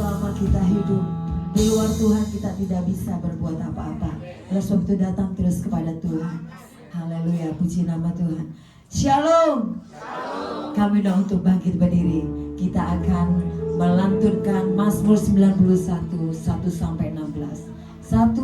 selama kita hidup. Di luar Tuhan kita tidak bisa berbuat apa-apa. Oleh sebab itu datang terus kepada Tuhan. Haleluya, puji nama Tuhan. Shalom. Kami udah untuk bangkit berdiri. Kita akan melantunkan Mazmur 91 1 sampai 16. 1,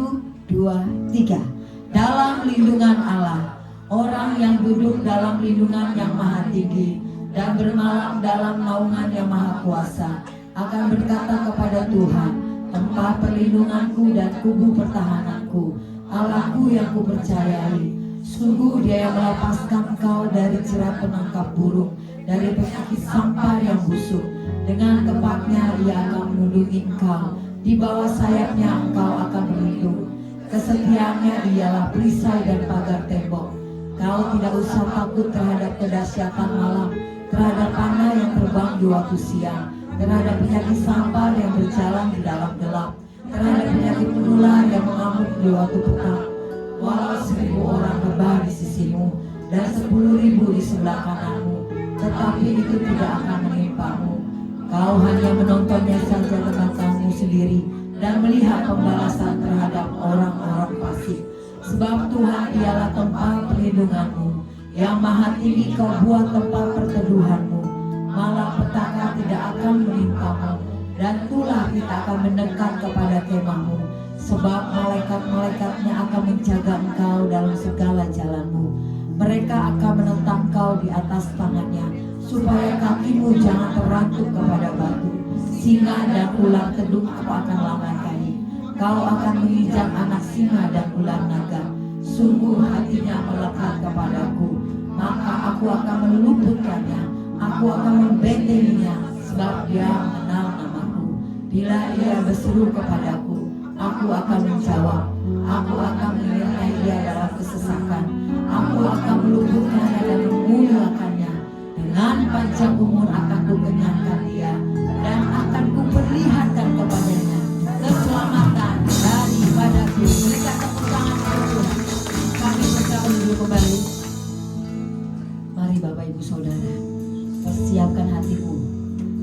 2, 3. Dalam lindungan Allah, orang yang duduk dalam lindungan yang maha tinggi dan bermalam dalam naungan yang maha kuasa akan berkata kepada Tuhan, tempat perlindunganku dan kubu pertahananku, Allahku yang kupercayai. Sungguh Dia yang melepaskan engkau dari jerat penangkap burung, dari penyakit sampar yang busuk. Dengan tepatnya Ia akan melindungi engkau, di bawah sayapnya engkau akan berlindung. Kesetiaannya ialah perisai dan pagar tembok. Kau tidak usah takut terhadap kedahsyatan malam, terhadap panah yang terbang di waktu siang, terhadap penyakit sampar yang berjalan di dalam gelap, terhadap penyakit menular yang mengamuk di waktu petang. Walau 1000 orang rebah di sisimu dan 10.000 di sebelah kananmu, tetapi itu tidak akan menimpamu. Kau hanya menontonnya saja dengan matamu sendiri dan melihat pembalasan terhadap orang-orang fasik. Sebab Tuhan ialah tempat perlindunganmu, yang maha tinggi kau buat tempat perteduhanmu. Malapetaka tidak akan menimpamu, dan tulah kita akan mendekat kepada kemahmu. Sebab malaikat-malaikatnya akan menjaga engkau dalam segala jalanmu. Mereka akan menentang kau di atas tangannya, supaya kakimu jangan terantuk kepada batu. Singa dan ular tedung kau akan lamaikannya. Kau akan menginjak anak singa dan ular naga. Sungguh hatinya melekat kepadaku, maka aku akan meluputkannya. Aku akan membentenginya, sebab dia mengenal namaku. Bila ia berseru kepadaku, aku akan menjawab. Aku akan menyertai dia dalam kesesakan. Aku akan meluputkannya dan memuliakannya. Dengan panjang umur akan kukenyangkan dia, dan akan kuperlihatkan kepadanya keselamatan daripadaku. Berikan tepuk tangan kepada Tuhan. Kami berdoa dulu kembali. Mari Bapak Ibu Saudara, persiapkan hatimu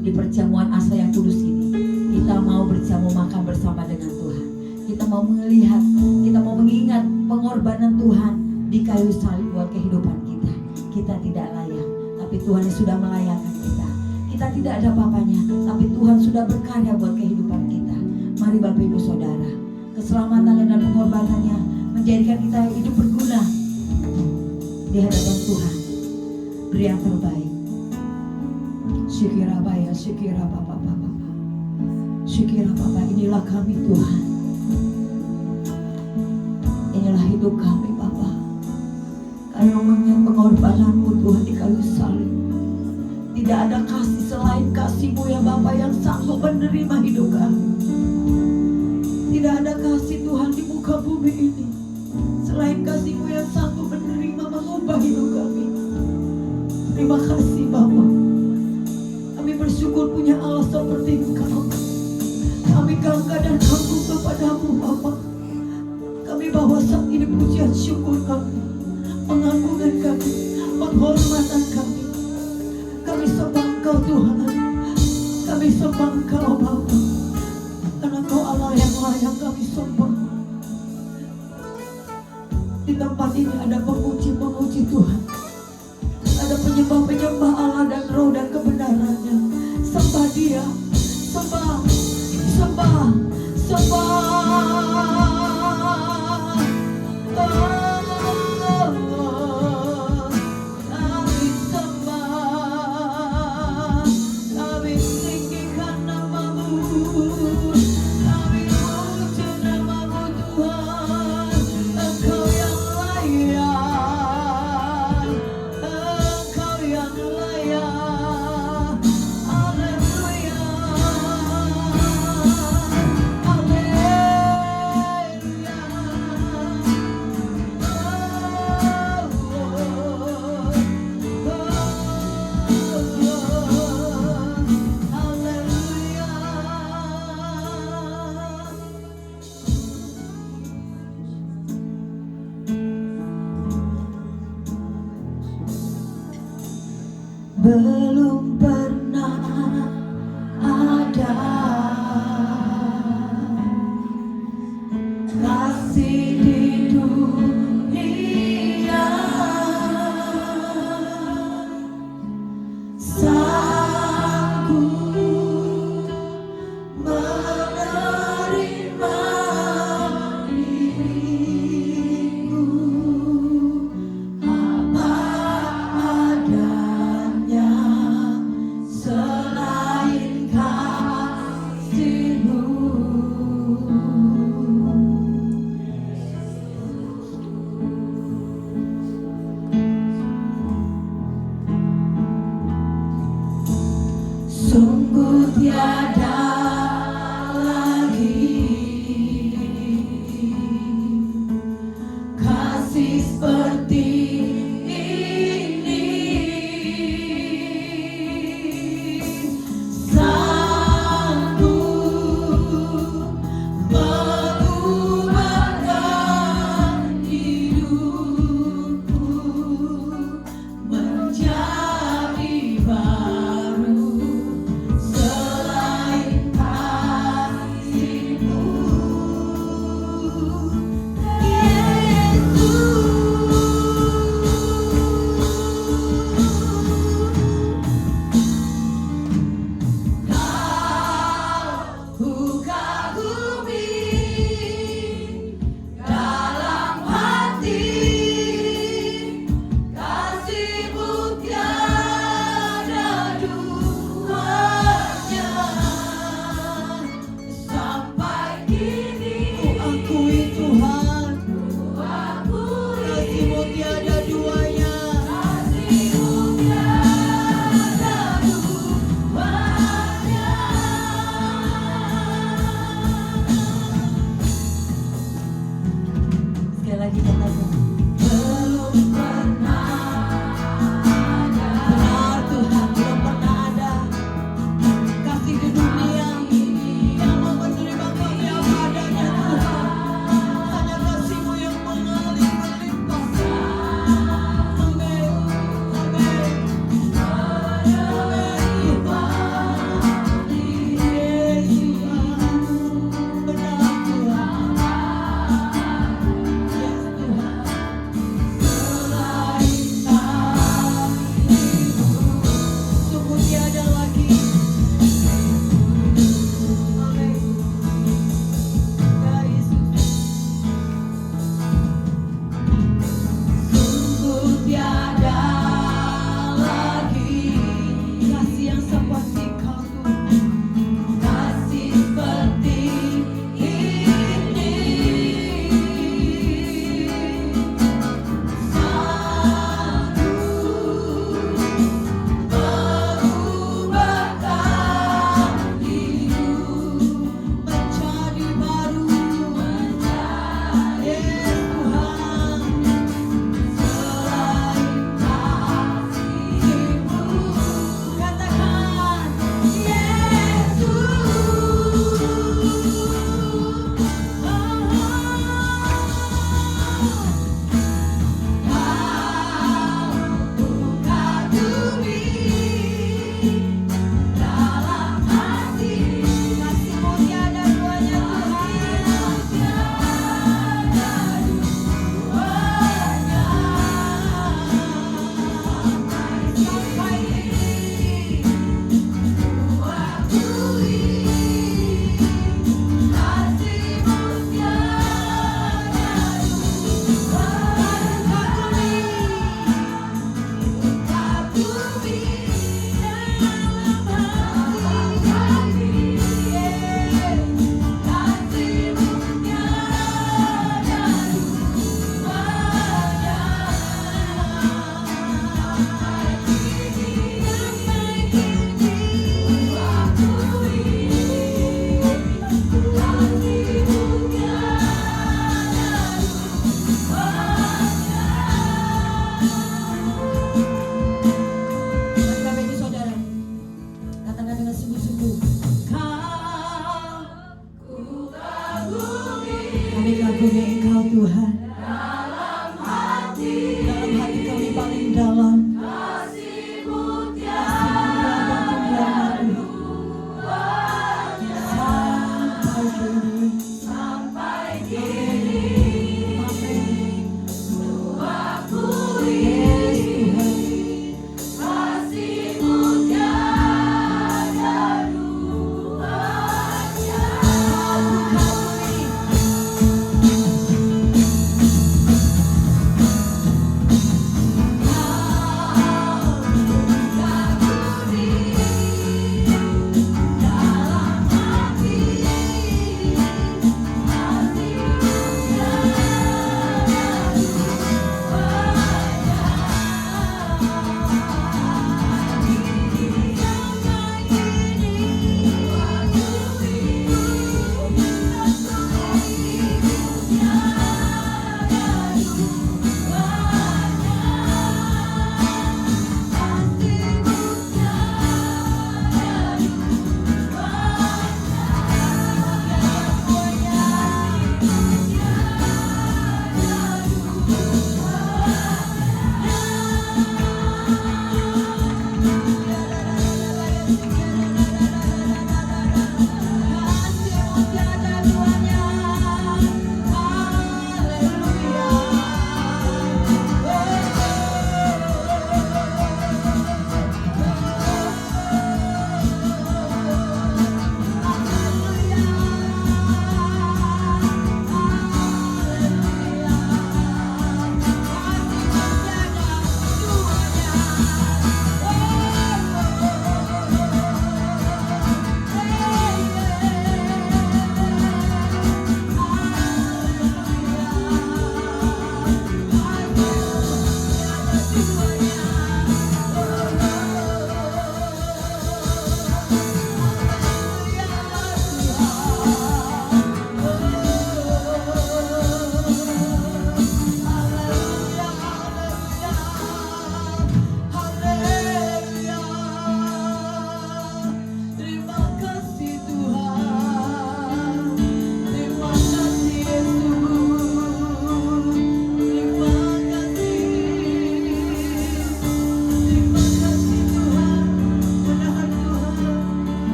di perjamuan asa yang kudus ini. Kita mau berjamu makan bersama dengan Tuhan. Kita mau melihat, kita mau mengingat pengorbanan Tuhan di kayu salib buat kehidupan kita. Kita tidak layak, tapi Tuhan yang sudah melayakkan kita. Kita tidak ada apa-apanya, tapi Tuhan sudah berkarya buat kehidupan kita. Mari Bapak Ibu Saudara, keselamatannya dan pengorbanannya menjadikan kita hidup berguna di hadapan Tuhan. Beri yang terbaik. Syukira Baya, syukira Bapak. Syukira Bapak, inilah kami Tuhan. Inilah hidup kami Bapak. Karena mengingat pengorbananmu Tuhan di kayu salib. Tidak ada kasih selain kasih-Mu ya Bapa yang sanggup menerima hidup kami. Tidak ada kasih Tuhan di muka bumi ini selain kasih-Mu yang sanggup menerima mengubah hidup kami. Terima kasih Bapa. Kami bersyukur punya Allah seperti Engkau. Kami bangga dan kagum kepadamu Bapa. Kami bawa saat ini pujian syukur kami, pengagungan kami, penghormatan kami. Kami sembah Engkau Tuhan. Kami sembah Engkau Bapa. Karena Engkau Allah yang layak kami sembah. Di tempat ini ada pemuji-pemuji Tuhan. Ada penyembah-penyembah Allah dan roh dan kebenarannya. Sembah Dia. Sembah. Sembah. Sembah. Belum pernah ada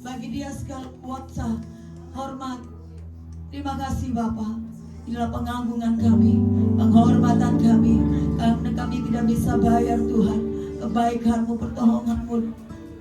Bagi dia segala kuasa, hormat. Terima kasih Bapa. Inilah pengagungan kami, penghormatan kami, karena kami tidak bisa bayar Tuhan kebaikan-Mu, pertolongan-Mu,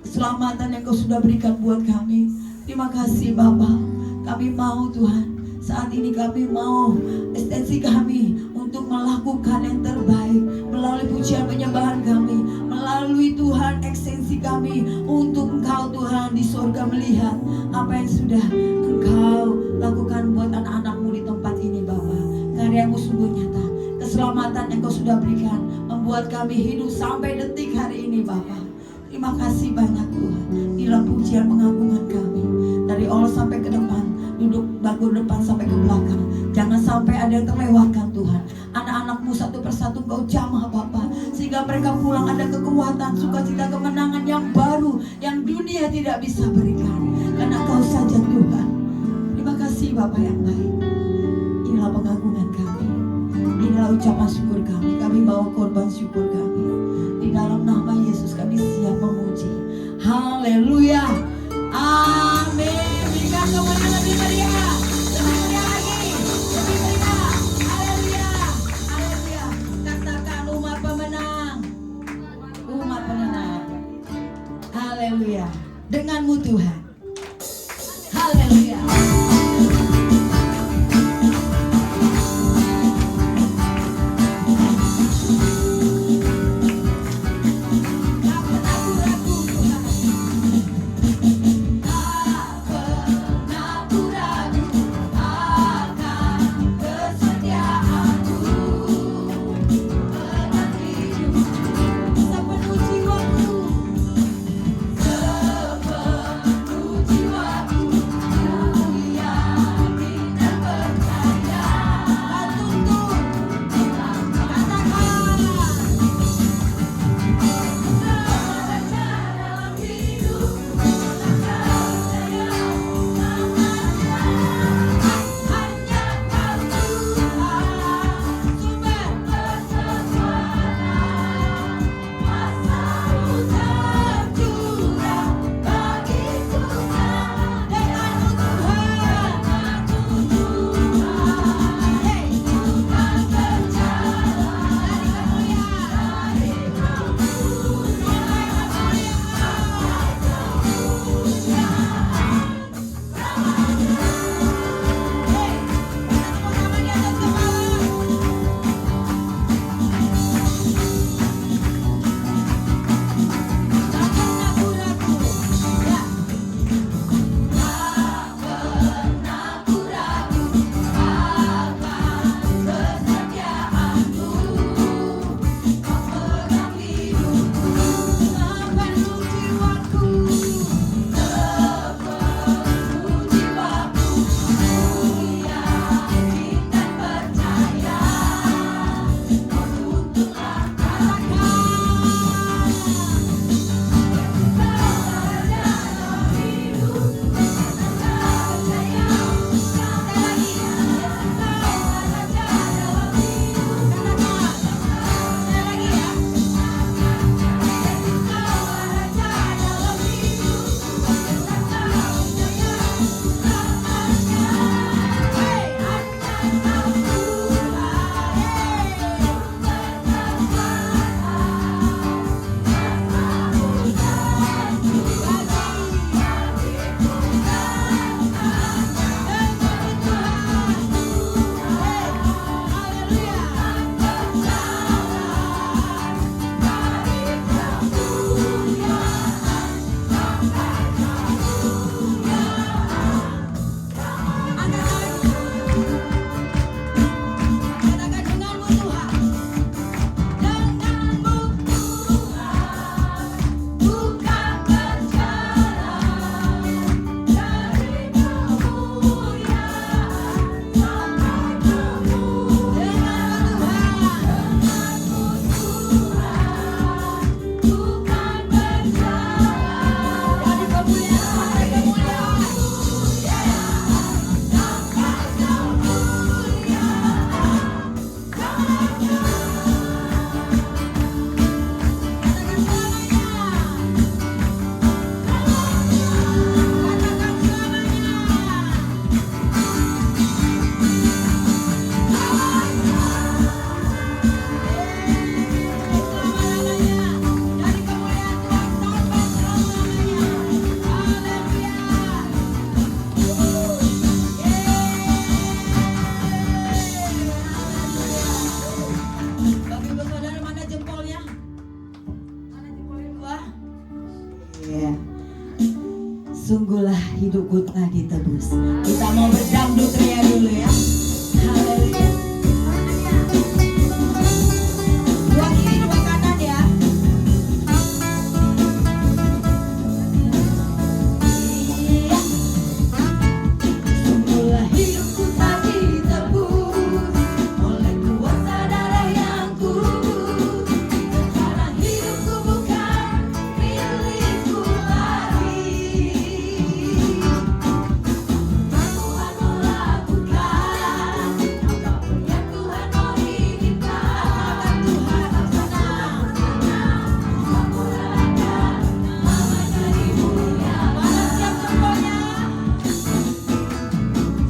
keselamatan yang Kau sudah berikan buat kami. Terima kasih Bapa. Kami mau Tuhan, saat ini kami mau ekstensi kami untuk melakukan yang terbaik melalui pujian penyembahan kami, melalui Tuhan ekstensi kami untuk Engkau Tuhan di surga melihat apa yang sudah Engkau lakukan buat anak-anak-Mu di tempat ini Bapa. Karya-Mu sungguh nyata, keselamatan yang Kau sudah berikan membuat kami hidup sampai detik hari ini Bapa. Terima kasih banyak Tuhan. Inilah pujian pengagungan kami dari awal sampai ke depan, duduk bangku depan sampai ke belakang. Jangan sampai ada yang terlewatkan Tuhan. Anak-anak-Mu satu persatu Kau jamah Bapa, sehingga mereka pulang ada kekuatan, sukacita, kemenangan yang baru yang dunia tidak bisa berikan, karena Kau saja Tuhan. Terima kasih Bapa yang baik. Inilah pengagungan kami, inilah ucapan syukur kami. Kami bawa korban syukur kami. Di dalam nama Yesus kami siap memuji. Haleluya. Amin. Berikan kemenangan lebih meriah. Lebih meriah lagi. Lebih meriah. Haleluya. Haleluya. Katakan umat pemenang. Umat pemenang. Haleluya. Denganmu Tuhan. Haleluya. Sepenuh Ya. Sungguhlah hidupku telah ditebus. Kita mau berdangdut ria dulu ya. Haleluya. Dua kiri, dua kanan ya. Iya. Sungguhlah hidupku telah ditebus oleh kuasa darah yang kudus. Sekarang hidupku bukan milikku lagi. Tuhan melakukan apapun yang Tuhan mau inginkan. Tuhan laksanakan, sempurnakan namanya dimulia. Mana siap semuanya?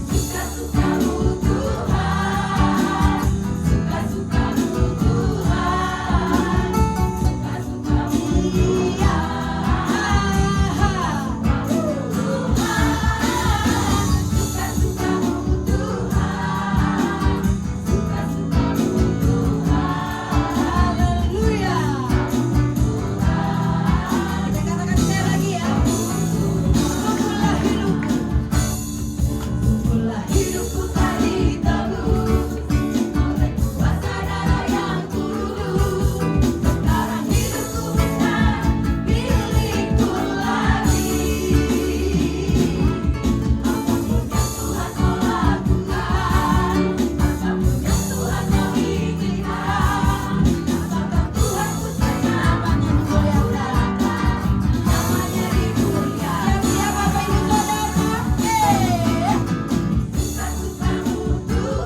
Suka-sukamu Tuhan, suka-sukamu Tuhan, suka-sukamu Dia. Suka-sukamu Tuhan, suka-sukamu Tuhan. Haleluya. Kita katakan sekali lagi ya. Sungguhlah hidupku, sungguhlah hidupku telah ditebus oleh kuasa darah yang kudus. Sekarang hidupku bukan milikku lagi. Apapun yang Tuhan mau lakukan, apapun yang Tuhan mau inginkan, apakah Tuhan putuskan namanya memuliakan, namanya dimulia. Siap Bapak Ibu Saudara? Suka-sukamu Tuhan,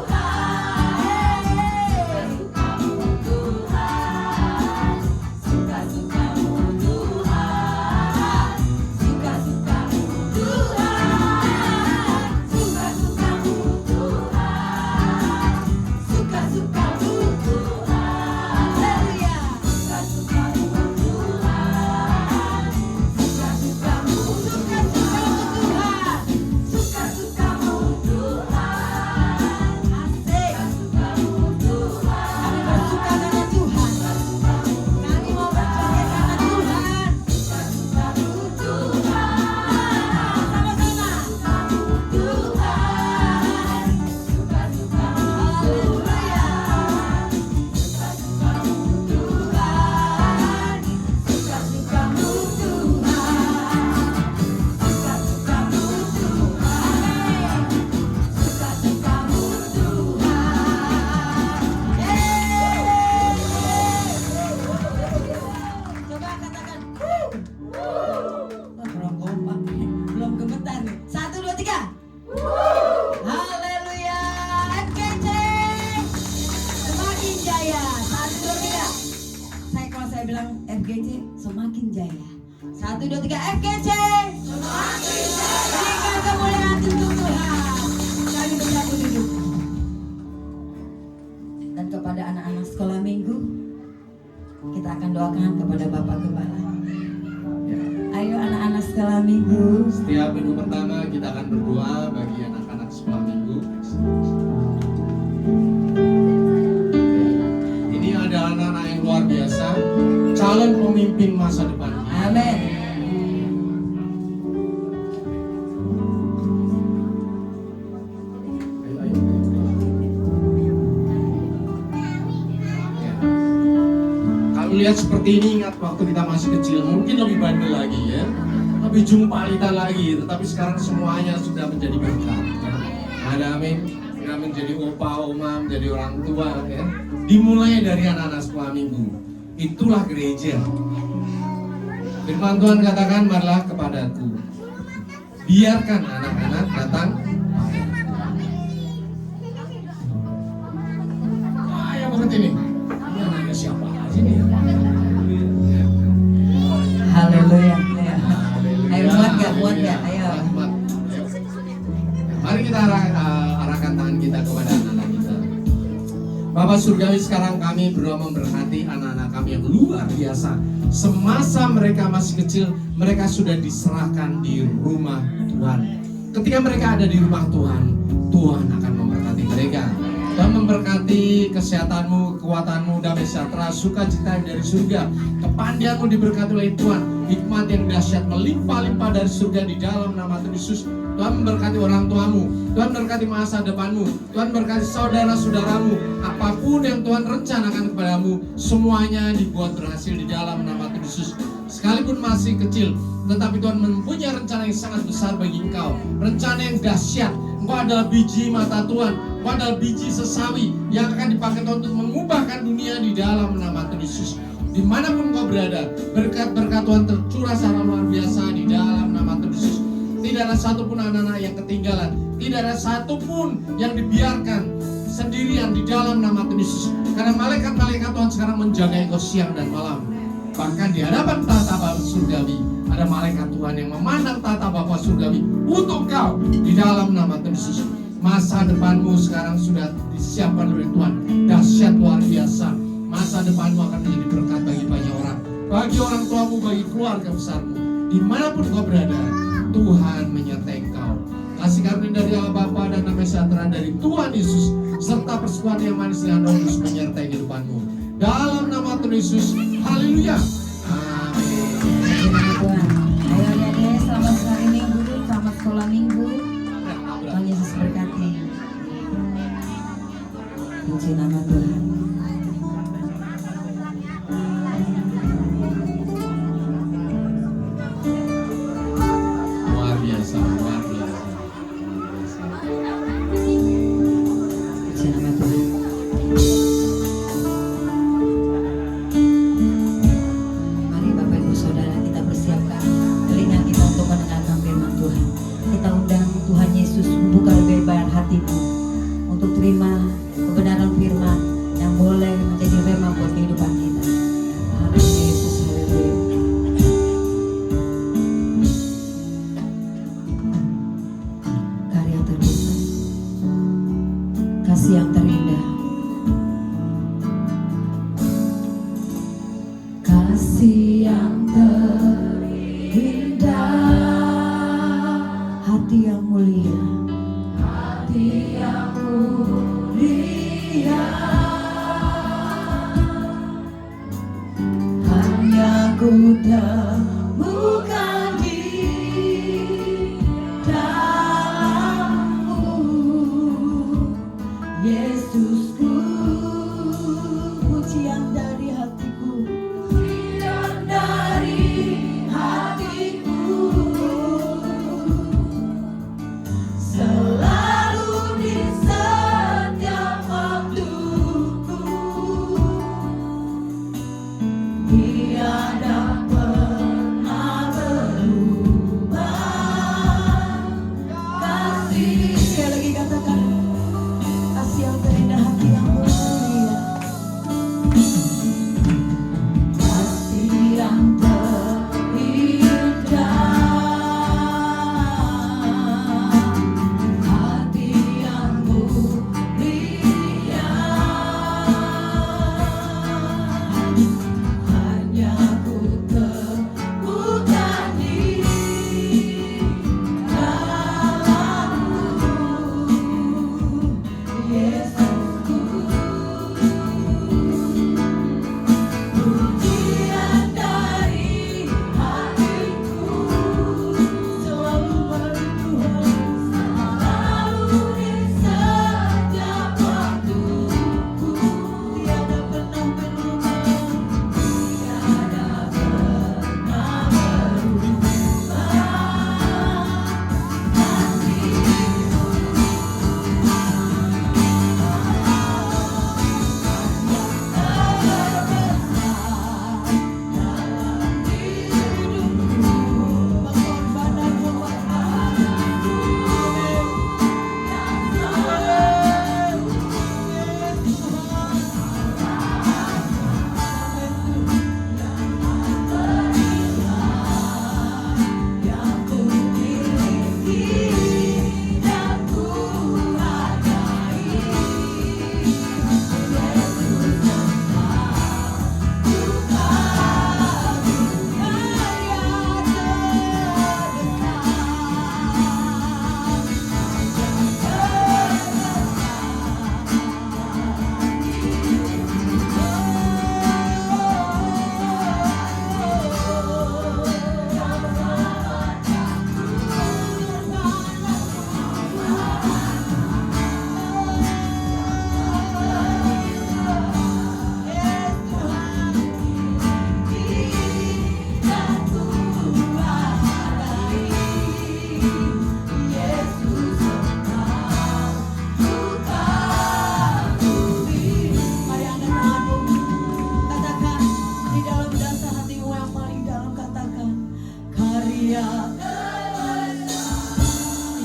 suka-sukamu Tuhan, suka-sukamu Tuhan, suka-sukamu Tuhan, suka-sukamu Tuhan, suka-sukamu Tuhan. Haleluya. Suka-sukamu Tuhan, suka-sukamu, suka-sukamu Tuhan, suka-sukamu Tuhan. Asik. Suka-sukamu Tuhan. Kami bersuka karena Tuhan. Kami mau berjoget karena Tuhan. Suka-sukamu Tuhan. Sama-sama. Tuhan. Suka-sukamu Haleluya. Suka-sukamu Tuhan. Suka-sukamu Tuhan. Suka-sukamu Tuhan. Suka-sukamu Tuhan. Coba katakan belum kompak nih, belum gemetar nih. 1, 2, 3. Haleluya. FGC semakin jaya. 1, 2, 3. Kalau saya bilang FGC semakin jaya. 1, 2, 3. FGC semakin jaya. Berikan kemuliaan untuk Tuhan. Kami bersatu duduk. Dan kepada anak-anak sekolah minggu, kita akan doakan kepada Bapak Gembala. Ayo anak-anak sekolah minggu. Setiap minggu pertama kita akan berdoa bagi anak-anak sekolah minggu. Ini ada anak-anak yang luar biasa, calon pemimpin masa depan. Amin. Ayo. Ya. Kalau lihat seperti ini, ingat waktu kita masih kecil, mungkin lebih bandel lagi ya, lebih jumpalitan lagi, tetapi sekarang semuanya sudah menjadi berkat. Ya. Ada amin. Kita menjadi opa, oma, menjadi orang tua ya. Dimulai dari anak-anak sekolah minggu. Itulah gereja. Firman Tuhan katakan, marilah kepadaku, biarkan anak-anak datang. Ya banget ini. Ini anaknya siapa aja nih? Haleluya. Ayo muat gak? Ayo. Mari kita arahkan tangan kita kepada anak-anak kita. Bapak Surgawi, sekarang kami berdoa memberkati anak-anak kami yang luar biasa. Semasa mereka masih kecil, mereka sudah diserahkan di rumah Tuhan. Ketika mereka ada di rumah Tuhan, Tuhan akan memberkati mereka dan memberkati kesehatanmu, kekuatanmu, damai sejahtera, sukacita yang dari surga. Kepandaianmu diberkati oleh Tuhan. Hikmat yang dahsyat melimpah-limpah dari surga di dalam nama Tuhan Yesus. Tuhan memberkati orang tuamu, Tuhan memberkati masa depanmu, Tuhan memberkati saudara-saudaramu. Apapun yang Tuhan rencanakan kepadamu, semuanya dibuat berhasil di dalam nama Tuhan Yesus. Sekalipun masih kecil, tetapi Tuhan mempunyai rencana yang sangat besar bagi engkau. Rencana yang dahsyat. Engkau adalah biji mata Tuhan. Engkau adalah biji sesawi yang akan dipakai Tuhan untuk mengubahkan dunia di dalam nama Tuhan Yesus. Dimanapun kau berada, berkat-berkat Tuhan tercurah secara luar biasa di dalam nama Tuhan Yesus. Tidak ada satupun anak-anak yang ketinggalan, tidak ada satupun yang dibiarkan sendirian di dalam nama Tuhan Yesus. Karena malaikat-malaikat Tuhan sekarang menjaga engkau siang dan malam. Bahkan di hadapan tahta Bapa surgawi, ada malaikat Tuhan yang memandang tahta Bapa surgawi untuk kau di dalam nama Tuhan Yesus. Masa depanmu sekarang sudah disiapkan oleh Tuhan, dahsyat luar biasa. Masa depanmu akan menjadi berkat bagi banyak orang, bagi orang tuamu, bagi keluarga besarmu. Dimanapun kau berada, Tuhan menyertai engkau. Kasih karunia dari Allah Bapa dan damai sejahtera dari Tuhan Yesus serta persekutuan yang manis dengan Roh Kudus menyertai kehidupanmu. Dalam nama Tuhan Yesus, haleluya. Amin. Tuhan. Ayo adik-adik, selamat hari Minggu, selamat sekolah Minggu. Tuhan Yesus berkati. Puji nama Tuhan. Luar biasa, luar biasa. Puji nama Tuhan.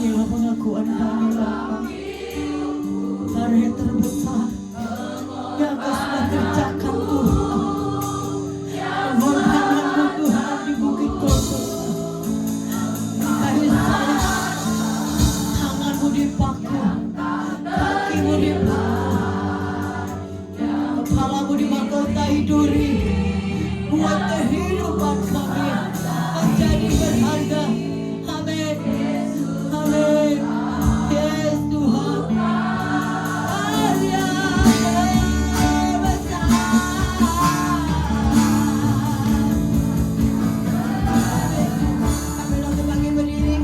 Inilah pengakuan kami Bapa, hari yang terbesar yang Kau sudah kerjakan Tuhan. Pengorbananmu Tuhan di bukit Golgota, kayu salib, tanganmu dipaku, kakimu dipaku, kepalamu dimahkotai duri, buat kehidupan kami menjadi berharga. Amin. Amin. Yes Tuhan. Kami langsung bagi berdiri.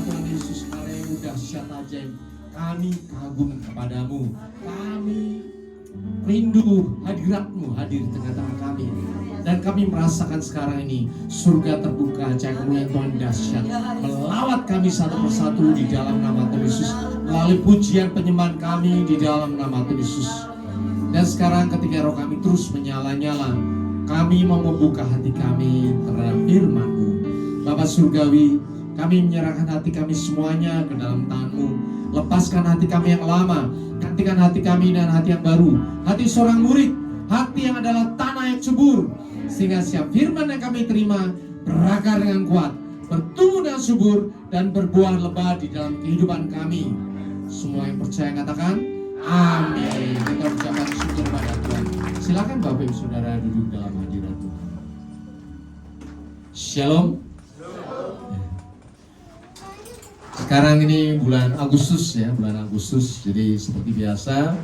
Tuhan Yesus, karyamu dahsyat ajaib. Kami kagum kepadamu. Kami rindu hadirat-Mu hadir di tengah-tengah kami. Dan kami merasakan sekarang ini surga terbuka, cahaya kemuliaan Tuhan dahsyat melawat kami satu persatu di dalam nama Tuhan Yesus, melalui pujian penyembahan kami di dalam nama Tuhan Yesus. Dan sekarang ketika roh kami terus menyala-nyala, kami mau membuka hati kami terhadap firman-Mu. Bapa Surgawi, kami menyerahkan hati kami semuanya ke dalam tangan-Mu. Lepaskan hati kami yang lama, gantikan hati kami dengan hati yang baru, hati seorang murid, hati yang adalah tanah yang subur, sehingga setiap firman yang kami terima berakar dengan kuat, bertumbuh dengan subur, dan berbuah lebat di dalam kehidupan kami. Semua yang percaya katakan amin. Kita ucapkan syukur pada Tuhan. Silakan Bapak Ibu Saudara duduk dalam hadirat Tuhan. Shalom. Sekarang ini bulan Agustus ya, bulan Agustus. Jadi seperti biasa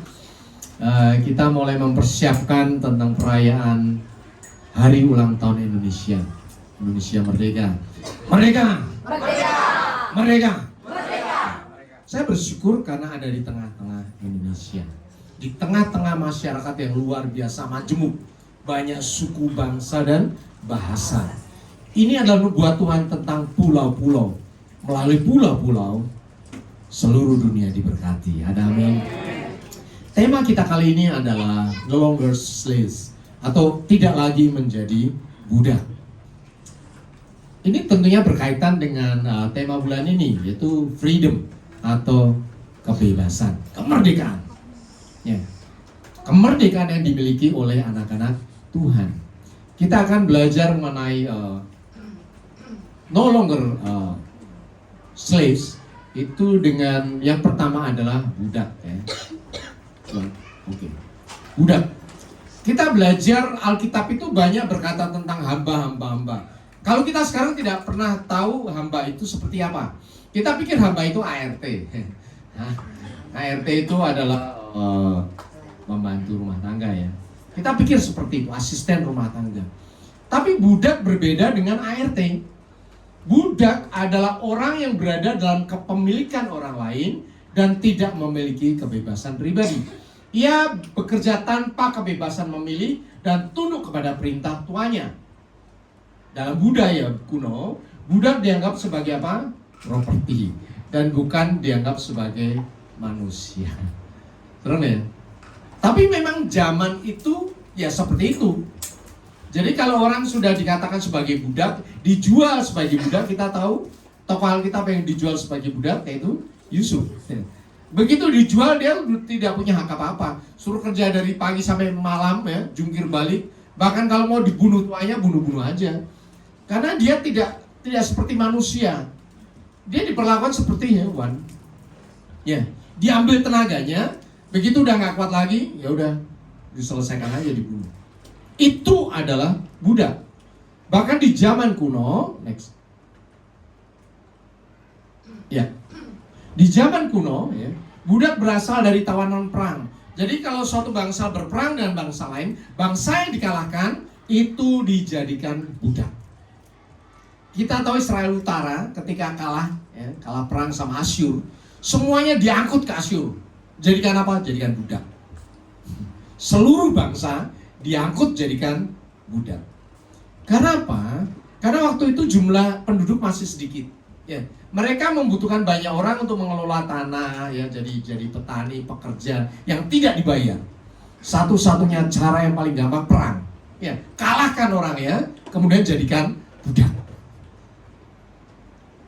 kita mulai mempersiapkan tentang perayaan Hari Ulang Tahun Indonesia. Indonesia Merdeka. Merdeka. Merdeka. Merdeka. Merdeka. Saya bersyukur karena ada di tengah-tengah Indonesia. Di tengah-tengah masyarakat yang luar biasa majemuk, banyak suku, bangsa, dan bahasa. Ini adalah nubuat Tuhan tentang pulau-pulau. Melalui pulau-pulau, seluruh dunia diberkati. Ada amin. Tema kita kali ini adalah no longer slaves, atau tidak lagi menjadi budak. Ini tentunya berkaitan dengan tema bulan ini, yaitu freedom atau kebebasan, kemerdekaan. Ya. Kemerdekaan yang dimiliki oleh anak-anak Tuhan. Kita akan belajar mengenai no longer slaves, itu dengan yang pertama adalah budak ya. Oke. Budak. Kita belajar Alkitab itu banyak berkata tentang hamba. Kalau kita sekarang tidak pernah tahu hamba itu seperti apa. Kita pikir hamba itu ART. ART itu adalah membantu rumah tangga ya. Kita pikir seperti itu, asisten rumah tangga. Tapi budak berbeda dengan ART. Budak adalah orang yang berada dalam kepemilikan orang lain dan tidak memiliki kebebasan pribadi. Ia bekerja tanpa kebebasan memilih dan tunduk kepada perintah tuannya. Dalam budaya kuno, budak dianggap sebagai apa? Properti, dan bukan dianggap sebagai manusia. Keren ya? Tapi memang zaman itu ya seperti itu. Jadi kalau orang sudah dikatakan sebagai budak, dijual sebagai budak, kita tahu tokoh Alkitab yang dijual sebagai budak yaitu Yusuf. Begitu dijual dia tidak punya hak apa-apa. Suruh kerja dari pagi sampai malam ya, jungkir balik. Bahkan kalau mau dibunuh tuanya, bunuh-bunuh aja. Karena dia tidak seperti manusia. Dia diperlakukan seperti hewan. Ya, diambil tenaganya, begitu udah nggak kuat lagi, ya udah diselesaikan aja, dibunuh. Itu adalah budak. Bahkan di zaman kuno, next. Ya. Di zaman kuno, ya, budak berasal dari tawanan perang. Jadi kalau suatu bangsa berperang dengan bangsa lain, bangsa yang dikalahkan itu dijadikan budak. Kita tahu Israel Utara ketika kalah perang sama Asyur, semuanya diangkut ke Asyur. Jadikan apa? Jadikan budak. Seluruh bangsa diangkut jadikan budak. Karena apa? Karena waktu itu jumlah penduduk masih sedikit. Ya, mereka membutuhkan banyak orang untuk mengelola tanah, ya, jadi petani, pekerja yang tidak dibayar. Satu-satunya cara yang paling gampang perang. Ya, kalahkan orang ya, kemudian jadikan budak.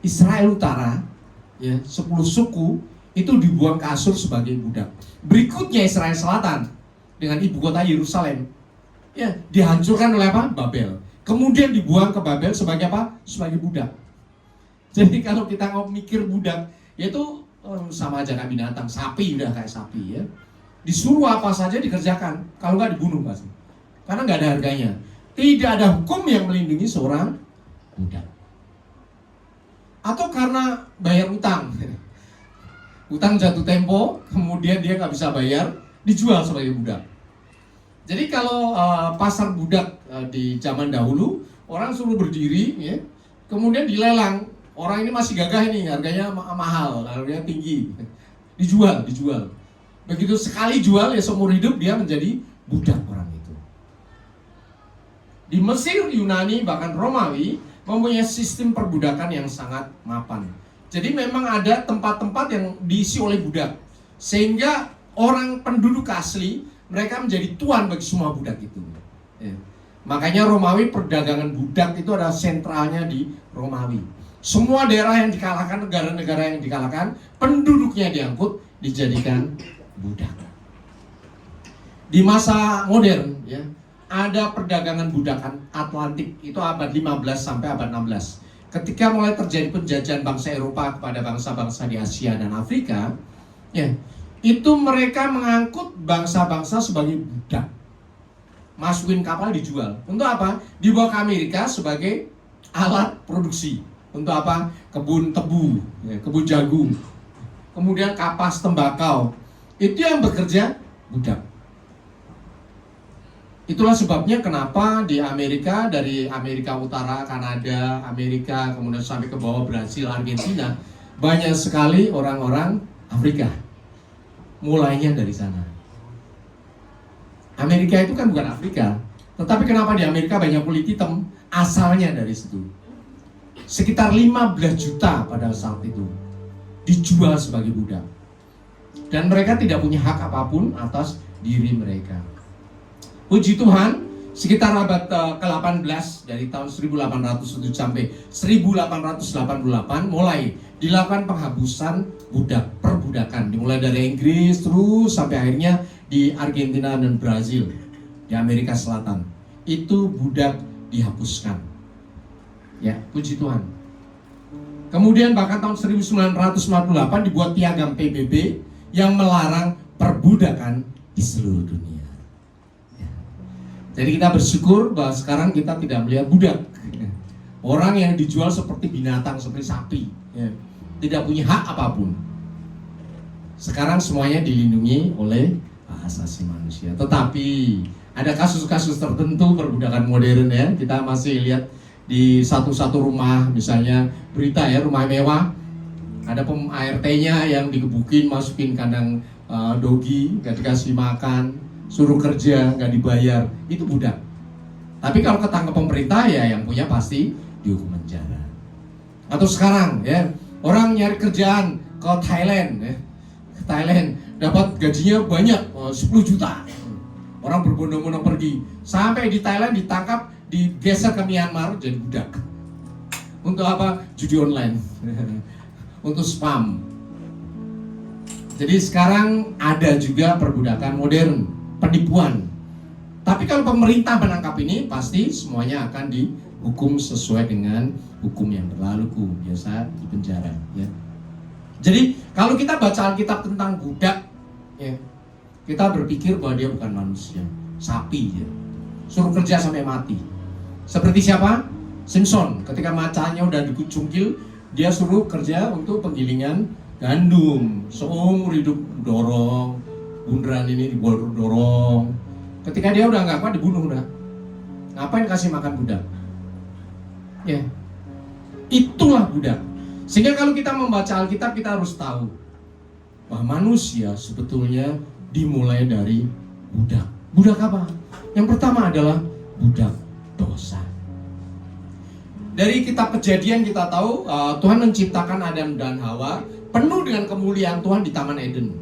Israel Utara, ya, 10 suku itu dibuang ke Asyur sebagai budak. Berikutnya Israel Selatan dengan ibu kota Yerusalem, ya, dihancurkan oleh apa? Babel. Kemudian dibuang ke Babel sebagai apa? Sebagai budak. Jadi kalau kita mau mikir budak, yaitu sama aja kayak binatang, sapi udah kayak sapi ya. Disuruh apa saja dikerjakan, kalau nggak dibunuh pasti. Karena nggak ada harganya. Tidak ada hukum yang melindungi seorang budak. Atau karena bayar utang. Utang jatuh tempo, kemudian dia nggak bisa bayar, dijual sebagai budak. Jadi kalau pasar budak di zaman dahulu, orang suruh berdiri, ya, kemudian dilelang. Orang ini masih gagah ini, harganya mahal, harganya tinggi, dijual. Begitu sekali jual, ya seumur hidup dia menjadi budak orang itu. Di Mesir, Yunani, bahkan Romawi mempunyai sistem perbudakan yang sangat mapan. Jadi memang ada tempat-tempat yang diisi oleh budak, sehingga orang penduduk asli mereka menjadi tuan bagi semua budak itu. Ya. Makanya Romawi, perdagangan budak itu adalah sentralnya di Romawi. Semua daerah yang dikalahkan, negara-negara yang dikalahkan, penduduknya diangkut, dijadikan budak. Di masa modern, ya, ada perdagangan budakan Atlantik, itu abad 15 sampai abad 16. Ketika mulai terjadi penjajahan bangsa Eropa kepada bangsa-bangsa di Asia dan Afrika, ya, itu mereka mengangkut bangsa-bangsa sebagai budak. Masukin kapal, dijual. Untuk apa? Dibawa ke Amerika sebagai alat produksi. Untuk apa? Kebun tebu, ya, kebun jagung, kemudian kapas tembakau. Itu yang bekerja budak. Itulah sebabnya kenapa di Amerika, dari Amerika Utara, Kanada, Amerika, kemudian sampai ke bawah Brasil, Argentina, banyak sekali orang-orang Afrika. Mulainya dari sana. Amerika itu kan bukan Afrika, tetapi kenapa di Amerika banyak kulit hitam? Asalnya dari situ. Sekitar 15 juta pada saat itu dijual sebagai budak. Dan mereka tidak punya hak apapun atas diri mereka. Puji Tuhan, sekitar abad ke-18 dari tahun 1807 sampai 1888 mulai dilakukan penghapusan budak, perbudakan. Dimulai dari Inggris terus sampai akhirnya di Argentina dan Brazil, di Amerika Selatan. Itu budak dihapuskan. Ya, puji Tuhan. Kemudian bahkan tahun 1958 dibuat piagam PBB yang melarang perbudakan di seluruh dunia. Ya. Jadi kita bersyukur bahwa sekarang kita tidak melihat budak. Orang yang dijual seperti binatang, seperti sapi, ya, tidak punya hak apapun. Sekarang semuanya dilindungi oleh hak asasi manusia. Tetapi ada kasus-kasus tertentu perbudakan modern, ya. Kita masih lihat di satu rumah, misalnya berita ya, rumah mewah, ada ART-nya yang digebukin, masukin kandang dogi, nggak dikasih makan, suruh kerja, nggak dibayar, itu budak. Tapi kalau ketangkep pemerintah ya yang punya pasti dihukum penjara. Atau sekarang ya, orang nyari kerjaan ke Thailand ya. Ke Thailand dapat gajinya banyak, 10 juta. Orang berbondong-bondong pergi. Sampai di Thailand ditangkap, digeser ke Myanmar jadi budak. Untuk apa? Judi online. Untuk spam. Jadi sekarang ada juga perbudakan modern, penipuan. Tapi kalau pemerintah menangkap ini, pasti semuanya akan dihukum sesuai dengan hukum yang berlaku, biasa di penjara. Ya. Jadi kalau kita baca Alkitab tentang budak, ya, kita berpikir bahwa dia bukan manusia, sapi ya. Suruh kerja sampai mati. Seperti siapa? Simpson, ketika macanya udah dikucungkil, dia suruh kerja untuk penggilingan gandum. Seumur hidup dorong, bundaran ini didorong. Ketika dia udah nggak kuat, dibunuh udah. Ngapain kasih makan budak? Ya, itulah budak. Sehingga kalau kita membaca Alkitab, kita harus tahu bahwa manusia sebetulnya dimulai dari budak. Budak apa? Yang pertama adalah budak dosa. Dari kitab Kejadian kita tahu Tuhan menciptakan Adam dan Hawa penuh dengan kemuliaan Tuhan di Taman Eden.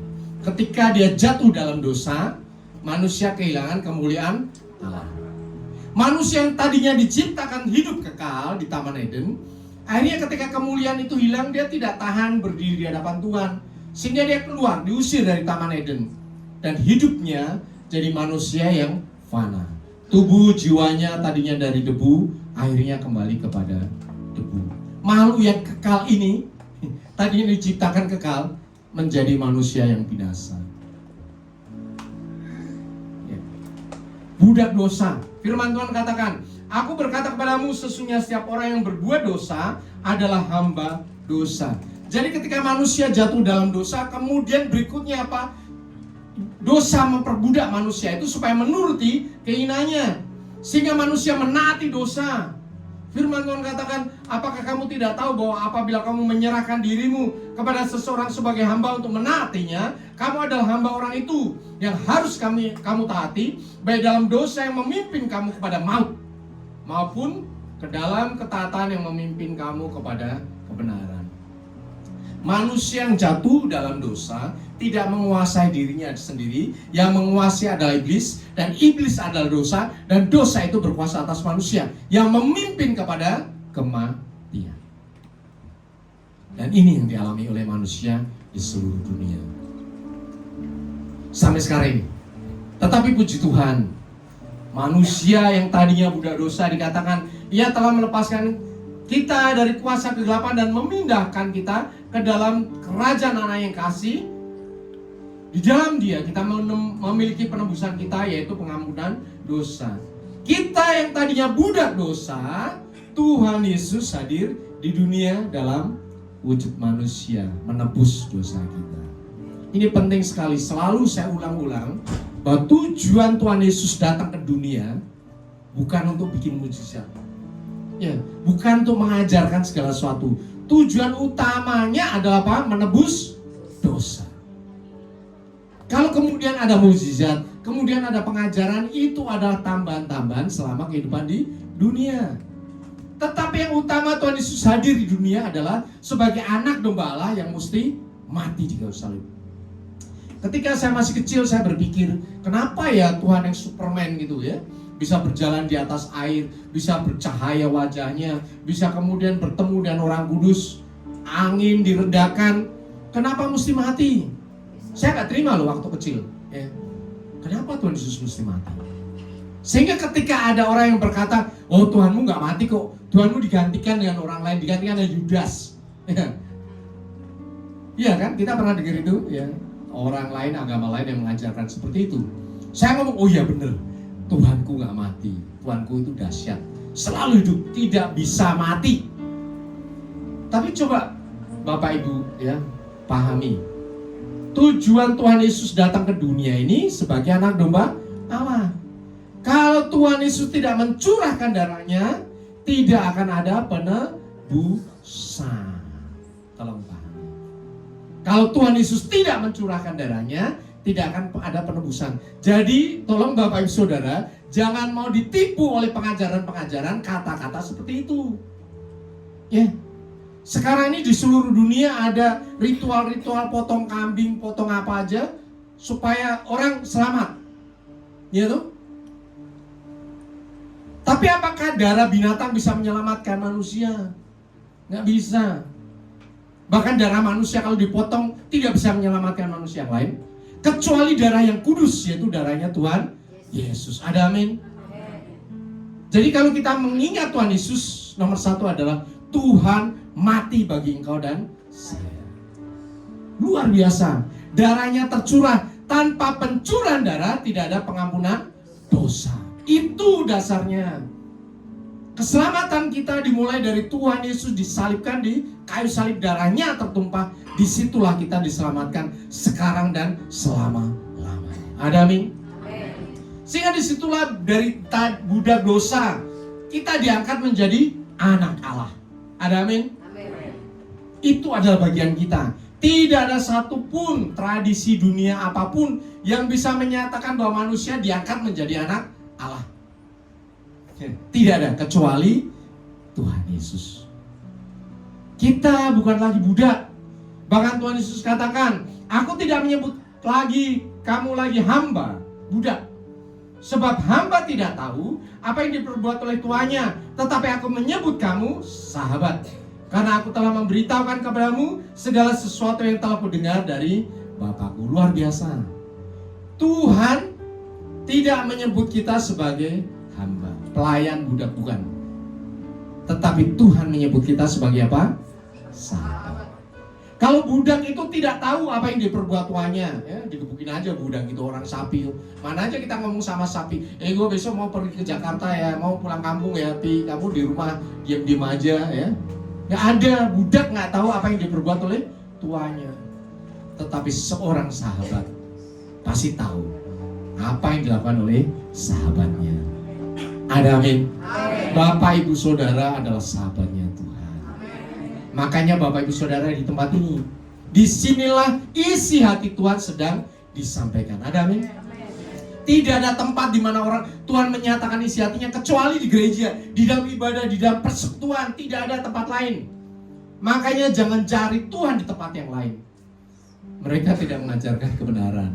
Ketika dia jatuh dalam dosa, manusia kehilangan kemuliaan Allah. Manusia yang tadinya diciptakan hidup kekal di Taman Eden, akhirnya ketika kemuliaan itu hilang, dia tidak tahan berdiri di hadapan Tuhan, sehingga dia keluar, diusir dari Taman Eden, dan hidupnya jadi manusia yang fana. Tubuh jiwanya tadinya dari debu, akhirnya kembali kepada debu. Makhluk yang kekal ini tadinya diciptakan kekal, menjadi manusia yang binasa. Budak dosa. Firman Tuhan katakan, aku berkata kepadamu, sesungguhnya setiap orang yang berbuat dosa adalah hamba dosa. Jadi ketika manusia jatuh dalam dosa, kemudian berikutnya apa? Dosa memperbudak manusia itu supaya menuruti keinginannya, sehingga manusia menaati dosa. Firman Tuhan katakan, apakah kamu tidak tahu bahwa apabila kamu menyerahkan dirimu kepada seseorang sebagai hamba untuk menaatinya, kamu adalah hamba orang itu yang harus kamu taati, baik dalam dosa yang memimpin kamu kepada maut, maupun ke dalam ketaatan yang memimpin kamu kepada kebenaran. Manusia yang jatuh dalam dosa tidak menguasai dirinya sendiri, yang menguasai adalah iblis, dan iblis adalah dosa, dan dosa itu berkuasa atas manusia yang memimpin kepada kematian. Dan ini yang dialami oleh manusia di seluruh dunia sampai sekarang ini. Tetapi puji Tuhan, manusia yang tadinya budak dosa dikatakan ia telah melepaskan kita dari kuasa kegelapan dan memindahkan kita ke dalam kerajaan anak yang kasih. Di dalam dia kita memiliki penebusan kita, yaitu pengampunan dosa. Kita yang tadinya budak dosa, Tuhan Yesus hadir di dunia dalam wujud manusia, menebus dosa kita. Ini penting sekali, selalu saya ulang-ulang bahwa tujuan Tuhan Yesus datang ke dunia bukan untuk bikin mujizat, ya, bukan untuk mengajarkan segala sesuatu. Tujuan utamanya adalah apa? Menebus dosa. Kalau kemudian ada mukjizat, kemudian ada pengajaran, itu adalah tambahan-tambahan selama kehidupan di dunia. Tetapi yang utama Tuhan Yesus hadir di dunia adalah sebagai anak domba Allah yang mesti mati di kayu salib. Ketika saya masih kecil, saya berpikir, kenapa ya Tuhan yang Superman gitu ya, bisa berjalan di atas air, bisa bercahaya wajahnya, bisa kemudian bertemu dengan Orang Kudus, angin diredakan, kenapa mesti mati? Saya gak terima loh waktu kecil ya. Kenapa Tuhan Yesus mesti mati? Sehingga ketika ada orang yang berkata, oh Tuhanmu gak mati kok, Tuhanmu digantikan dengan orang lain, digantikan dengan Yudas ya. Iya kan, kita pernah dengar itu ya, orang lain, agama lain yang mengajarkan seperti itu. Saya ngomong, oh iya bener, Tuhanku gak mati, Tuhanku itu dahsyat, selalu hidup, tidak bisa mati. Tapi coba Bapak Ibu ya, pahami, tujuan Tuhan Yesus datang ke dunia ini sebagai anak domba Allah. Kalau Tuhan Yesus tidak mencurahkan darahnya, tidak akan ada penebusan. Tolong pahami. Kalau Tuhan Yesus tidak mencurahkan darahnya, tidak akan ada penebusan. Jadi tolong Bapak Ibu Saudara, jangan mau ditipu oleh pengajaran-pengajaran kata-kata seperti itu. Ya. Sekarang ini di seluruh dunia ada ritual-ritual potong kambing, potong apa aja supaya orang selamat. Ya tuh? Tapi apakah darah binatang bisa menyelamatkan manusia? Nggak bisa. Bahkan darah manusia kalau dipotong tidak bisa menyelamatkan manusia yang lain, kecuali darah yang kudus, yaitu darahnya Tuhan Yesus. Ada amin? Jadi kalau kita mengingat Tuhan Yesus, nomor satu adalah Tuhan mati bagi engkau dan saya. Luar biasa. Darahnya tercurah. Tanpa pencurahan darah tidak ada pengampunan dosa. Itu dasarnya. Keselamatan kita dimulai dari Tuhan Yesus disalibkan di kayu salib, darahnya tertumpah. Disitulah kita diselamatkan sekarang dan selama-lamanya. Ada amin? Sehingga disitulah dari budak dosa kita diangkat menjadi anak Allah. Ada amin? Itu adalah bagian kita. Tidak ada satupun tradisi dunia apapun yang bisa menyatakan bahwa manusia diangkat menjadi anak Allah. Tidak ada, kecuali Tuhan Yesus. Kita bukan lagi budak. Bahkan Tuhan Yesus katakan, aku tidak menyebut lagi kamu lagi hamba, budak. Sebab hamba tidak tahu apa yang diperbuat oleh tuannya, tetapi aku menyebut kamu sahabat. Karena aku telah memberitahukan kepadamu segala sesuatu yang telah kudengar dari Bapakku. Luar biasa. Tuhan tidak menyebut kita sebagai hamba, pelayan, budak, bukan. Tetapi Tuhan menyebut kita sebagai apa? Sahabat. Kalau budak itu tidak tahu apa yang diperbuat tuannya, ya, digebukin aja budak itu, orang sapi. Mana aja kita ngomong sama sapi, gue besok mau pergi ke Jakarta ya, mau pulang kampung ya, Pi, kamu di rumah diam-diam aja ya. Nggak ada, budak nggak tahu apa yang diperbuat oleh tuannya. Tetapi seorang sahabat pasti tahu apa yang dilakukan oleh sahabatnya. Ada amin? Bapak Ibu Saudara adalah sahabatnya Tuhan. Makanya Bapak Ibu Saudara di tempat ini, disinilah isi hati Tuhan sedang disampaikan. Ada amin? Tidak ada tempat di mana orang Tuhan menyatakan isi hatinya kecuali di gereja, di dalam ibadah, di dalam persekutuan. Tidak ada tempat lain. Makanya jangan cari Tuhan di tempat yang lain. Mereka tidak mengajarkan kebenaran.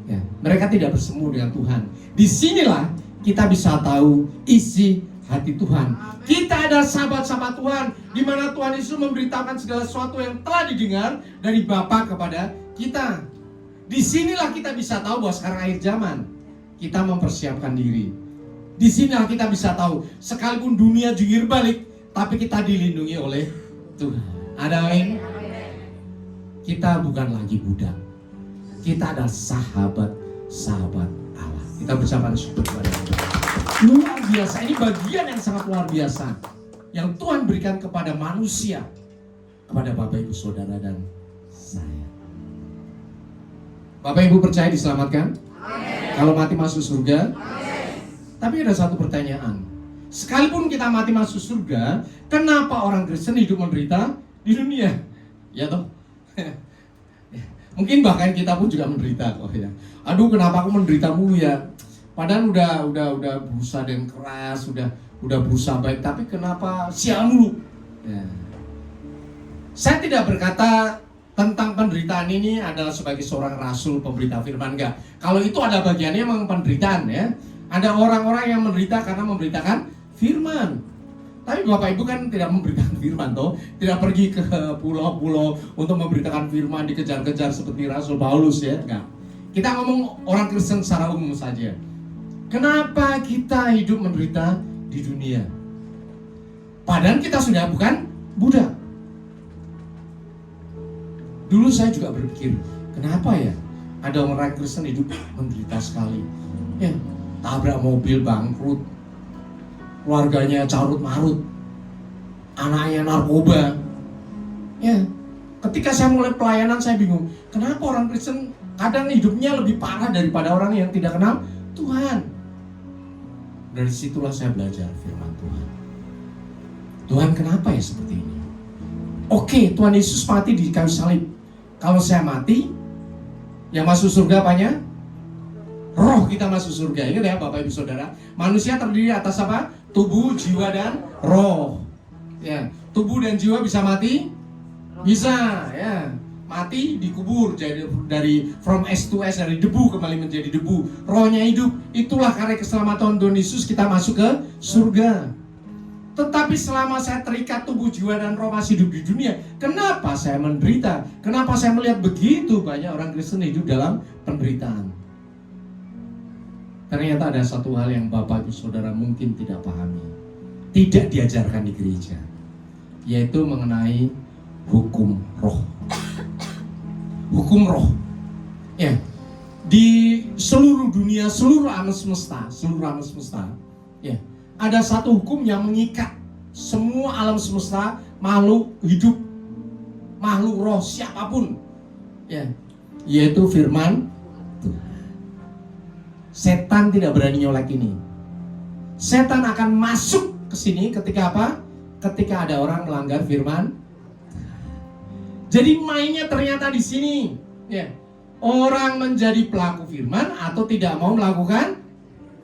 Ya, mereka tidak bersemu dengan Tuhan. Disinilah kita bisa tahu isi hati Tuhan. Kita adalah sahabat-sahabat Tuhan, di mana Tuhan Yesus memberitakan segala sesuatu yang telah didengar dari Bapa kepada kita. Disinilah kita bisa tahu bahwa sekarang akhir zaman. Kita mempersiapkan diri. Disinilah kita bisa tahu, sekalipun dunia jungkir balik, tapi kita dilindungi oleh Tuhan. Ada amin? Kita bukan lagi budak. Kita adalah sahabat-sahabat Allah. Kita bersama syukur kepada Allah. Luar biasa, ini bagian yang sangat luar biasa yang Tuhan berikan kepada manusia, kepada Bapak Ibu Saudara dan saya. Bapak Ibu percaya diselamatkan? Amin. Kalau mati masuk surga? Amin. Tapi ada satu pertanyaan. Sekalipun kita mati masuk surga, kenapa orang Kristen hidup menderita di dunia? Ya toh? Mungkin bahkan kita pun juga menderita kok ya. Aduh, kenapa aku menderita mulu ya? Padahal udah berusaha dan keras, udah berusaha baik, tapi kenapa sial mulu? Ya. Saya tidak berkata tentang penderitaan ini adalah sebagai seorang rasul pemberita firman, enggak. Kalau itu ada bagiannya memang penderitaan ya. Ada orang-orang yang menderita karena memberitakan firman. Tapi Bapak Ibu kan tidak memberitakan firman toh, tidak pergi ke pulau-pulau untuk memberitakan firman, dikejar-kejar seperti Rasul Paulus ya, enggak. Kita ngomong orang Kristen secara umum saja. Kenapa kita hidup menderita di dunia? Padahal kita sudah bukan budak. Dulu saya juga berpikir, kenapa ya ada orang Kristen hidup menderita sekali? Ya, tabrak mobil bangkrut, keluarganya carut marut, anaknya narkoba. Ya, ketika saya mulai pelayanan saya bingung, kenapa orang Kristen kadang hidupnya lebih parah daripada orang yang tidak kenal Tuhan. Dari situlah saya belajar firman Tuhan. Tuhan, kenapa ya seperti ini? Oke, Tuhan Yesus mati di kayu salib. Kalau saya mati, yang masuk surga apanya? Roh kita masuk surga. Ingat ya Bapak Ibu Saudara, manusia terdiri atas apa? Tubuh, jiwa, dan roh. Ya, tubuh dan jiwa bisa mati? Bisa, ya. Mati dikubur jadi dari from S to S, dari debu kembali menjadi debu. Rohnya hidup. Itulah karya keselamatan Tuhan Yesus kita masuk ke surga. Tetapi selama saya terikat tubuh, jiwa, dan roh masih hidup di dunia, kenapa saya menderita? Kenapa saya melihat begitu banyak orang Kristen hidup dalam penderitaan? Ternyata ada satu hal yang Bapak Ibu Saudara mungkin tidak pahami, tidak diajarkan di gereja, yaitu mengenai hukum roh. Hukum roh. Ya. Di seluruh dunia, seluruh alam semesta, ya, ada satu hukum yang mengikat semua alam semesta, makhluk hidup, makhluk roh siapapun, ya, yaitu firman Tuhan. Setan tidak berani nyolek ini. Setan akan masuk ke sini ketika apa? Ketika ada orang melanggar firman. Jadi mainnya ternyata di sini, ya. Orang menjadi pelaku firman atau tidak mau melakukan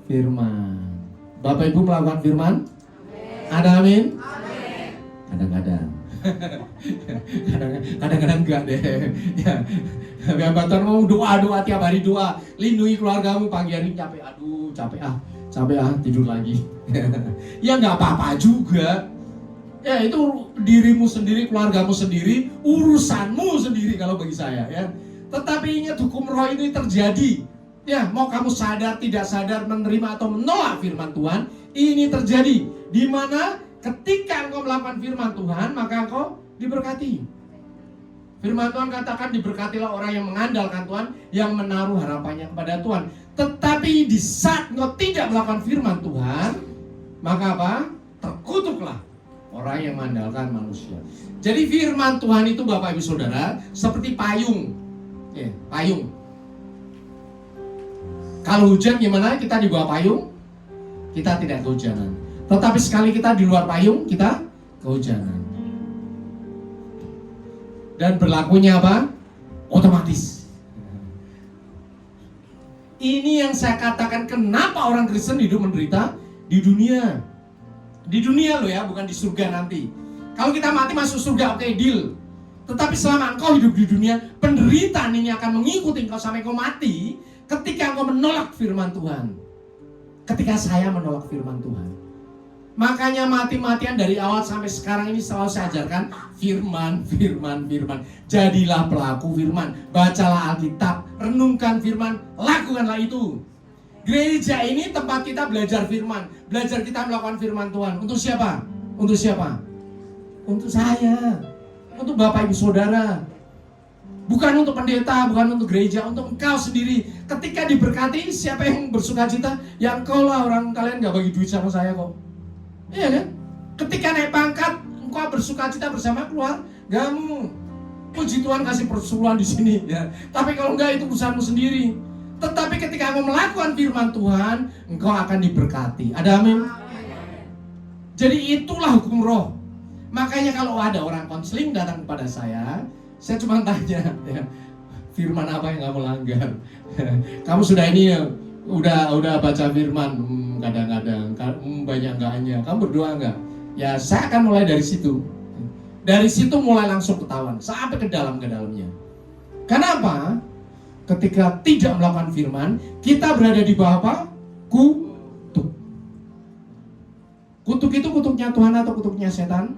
firman. Bapak Ibu melakukan firman? Ada amin? Kadang-kadang. Kadang-kadang enggak deh. Ya. Bapak Tuhan mau doa tiap hari doa, lindungi keluargamu, pagi hari capek, capek tidur lagi. Ya nggak apa-apa juga. Ya itu dirimu sendiri, keluargamu sendiri, urusanmu sendiri kalau bagi saya, ya. Tetapi ingat hukum roh ini terjadi. Ya, mau kamu sadar tidak sadar, menerima atau menolak firman Tuhan, ini terjadi. Di mana ketika engkau melakukan firman Tuhan, maka engkau diberkati. Firman Tuhan katakan diberkatilah orang yang mengandalkan Tuhan, yang menaruh harapannya kepada Tuhan. Tetapi di saat engkau tidak melakukan firman Tuhan, maka apa? Terkutuklah orang yang mengandalkan manusia. Jadi firman Tuhan itu Bapak Ibu Saudara seperti payung. Ya, payung. Kalau hujan gimana? Kita di bawah payung, kita tidak kehujanan. Tetapi sekali kita di luar payung, kita kehujanan. Dan berlakunya apa? Otomatis. Ini yang saya katakan kenapa orang Kristen hidup menderita di dunia. Di dunia loh ya, bukan di surga nanti. Kalau kita mati masuk surga, oke, deal. Tetapi selama engkau hidup di dunia, penderitaan ini akan mengikuti engkau sampai engkau mati. Ketika engkau menolak firman Tuhan. Ketika saya menolak firman Tuhan. Makanya mati-matian dari awal sampai sekarang ini selalu saya ajarkan firman. Jadilah pelaku firman. Bacalah Alkitab, renungkan firman, lakukanlah itu. Gereja ini tempat kita belajar firman, belajar kita melakukan firman Tuhan. Untuk siapa? Untuk siapa? Untuk saya. Untuk Bapak Ibu Saudara. Bukan untuk pendeta, bukan untuk gereja, untuk engkau sendiri. Ketika diberkati, siapa yang bersuka cita? Ya engkau lah, orang kalian gak bagi duit sama saya kok. Iya kan? Ketika naik pangkat, engkau bersuka cita bersama keluargamu. Puji Tuhan kasih persuluhan di sini, ya. Tapi kalau enggak itu urusanmu sendiri. Tetapi ketika engkau melakukan firman Tuhan, engkau akan diberkati. Ada amin? Jadi itulah hukum roh. Makanya kalau ada orang konseling datang kepada saya cuma tanya, ya, firman apa yang kamu langgar? Kamu sudah ini ya, udah baca firman, kadang-kadang, banyak enggaknya. Kamu berdoa enggak? Ya saya akan mulai dari situ. Dari situ mulai langsung ketahuan sampai ke dalamnya. Kenapa? Ketika tidak melakukan firman, kita berada di bawah apa? Kutuk. Kutuk itu kutuknya Tuhan atau kutuknya setan?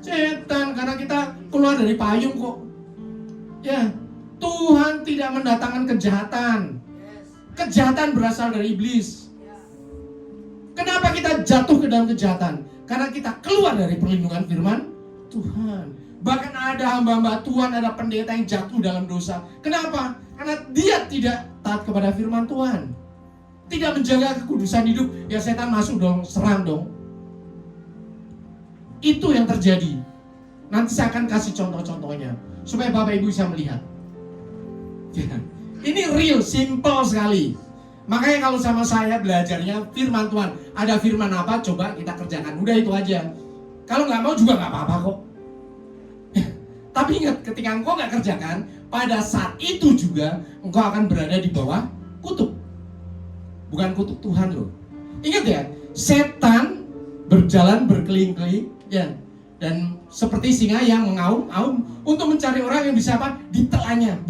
Setan, karena kita keluar dari payung kok. Ya, Tuhan tidak mendatangkan kejahatan. Kejahatan berasal dari iblis. Kenapa kita jatuh ke dalam kejahatan? Karena kita keluar dari perlindungan firman Tuhan. Bahkan ada hamba-hamba Tuhan, ada pendeta yang jatuh dalam dosa. Kenapa? Karena dia tidak taat kepada firman Tuhan. Tidak menjaga kekudusan hidup. Ya setan masuk dong, serang dong. Itu yang terjadi. Nanti saya akan kasih contoh-contohnya supaya Bapak Ibu bisa melihat. Ya. Ini real, simple sekali. Makanya kalau sama saya belajarnya firman Tuhan. Ada firman apa, coba kita kerjakan. Udah itu aja. Kalau nggak mau juga nggak apa-apa kok. Tapi ingat, ketika engkau nggak kerjakan, pada saat itu juga engkau akan berada di bawah kutuk. Bukan kutuk Tuhan loh. Ingat ya, setan berjalan berkeliling-keliling ya, dan seperti singa yang mengaum-aum untuk mencari orang yang bisa apa? Ditelannya.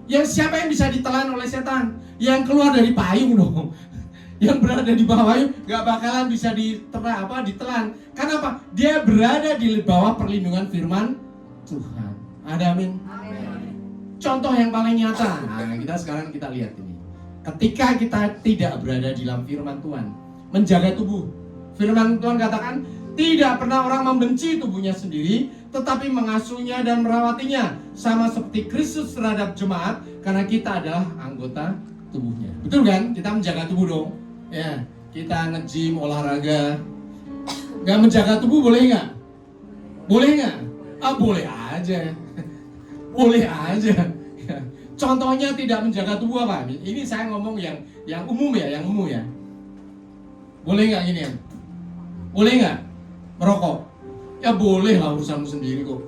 Yang siapa yang bisa ditelan oleh setan? Yang keluar dari payung dong. Yang berada di bawah payung gak bakalan bisa ditelan. Karena apa? Dia berada di bawah perlindungan firman Tuhan. Ada amin? Contoh yang paling nyata. Nah, sekarang kita lihat ini. Ketika kita tidak berada di dalam firman Tuhan, menjaga tubuh. Firman Tuhan katakan, tidak pernah orang membenci tubuhnya sendiri, tetapi mengasuhnya dan merawatinya, sama seperti Kristus terhadap jemaat, karena kita adalah anggota tubuhnya. Betul kan? Kita menjaga tubuh dong. Ya, kita nge-gym, olahraga. Gak menjaga tubuh boleh nggak? Boleh nggak? Boleh aja. Boleh aja. Contohnya tidak menjaga tubuh apa? Ini saya ngomong yang umum ya, yang umum ya. Boleh nggak gini ya? Boleh nggak merokok? Ya boleh lah, urusanmu sendiri kok.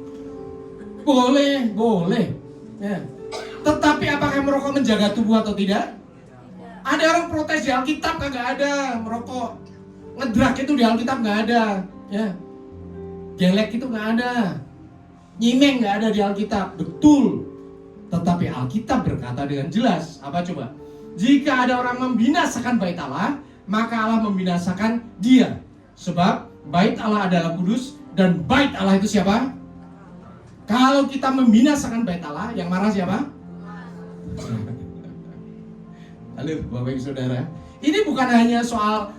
Boleh, boleh. Ya. Tetapi apakah merokok menjaga tubuh atau tidak? Ada orang protes di Alkitab kagak ada merokok. Ngedrak itu di Alkitab nggak ada. Ya. Gelek itu nggak ada. Nyimeng nggak ada di Alkitab. Betul. Tetapi Alkitab berkata dengan jelas, apa coba? Jika ada orang membinasakan bait Allah, maka Allah membinasakan dia. Sebab bait Allah adalah kudus, dan bait Allah itu siapa? Kalau kita membinasakan bait Allah, yang marah siapa? Halo Bapak Ibu Saudara, ini bukan hanya soal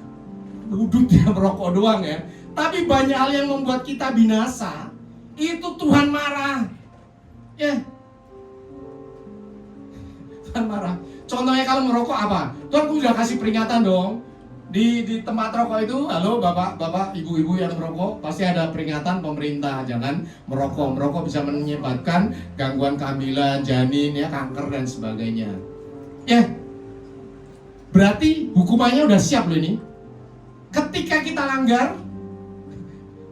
wudhu dia merokok doang ya, tapi banyak hal yang membuat kita binasa. Itu Tuhan marah. Ya. Tuhan marah. Contohnya kalau merokok apa? Tuhan udah kasih peringatan dong. Di tempat rokok itu, halo bapak, ibu-ibu yang merokok, pasti ada peringatan pemerintah, jangan merokok. Merokok bisa menyebabkan gangguan kehamilan, janin, ya, kanker dan sebagainya. Ya, berarti hukumannya udah siap loh ini. Ketika kita langgar,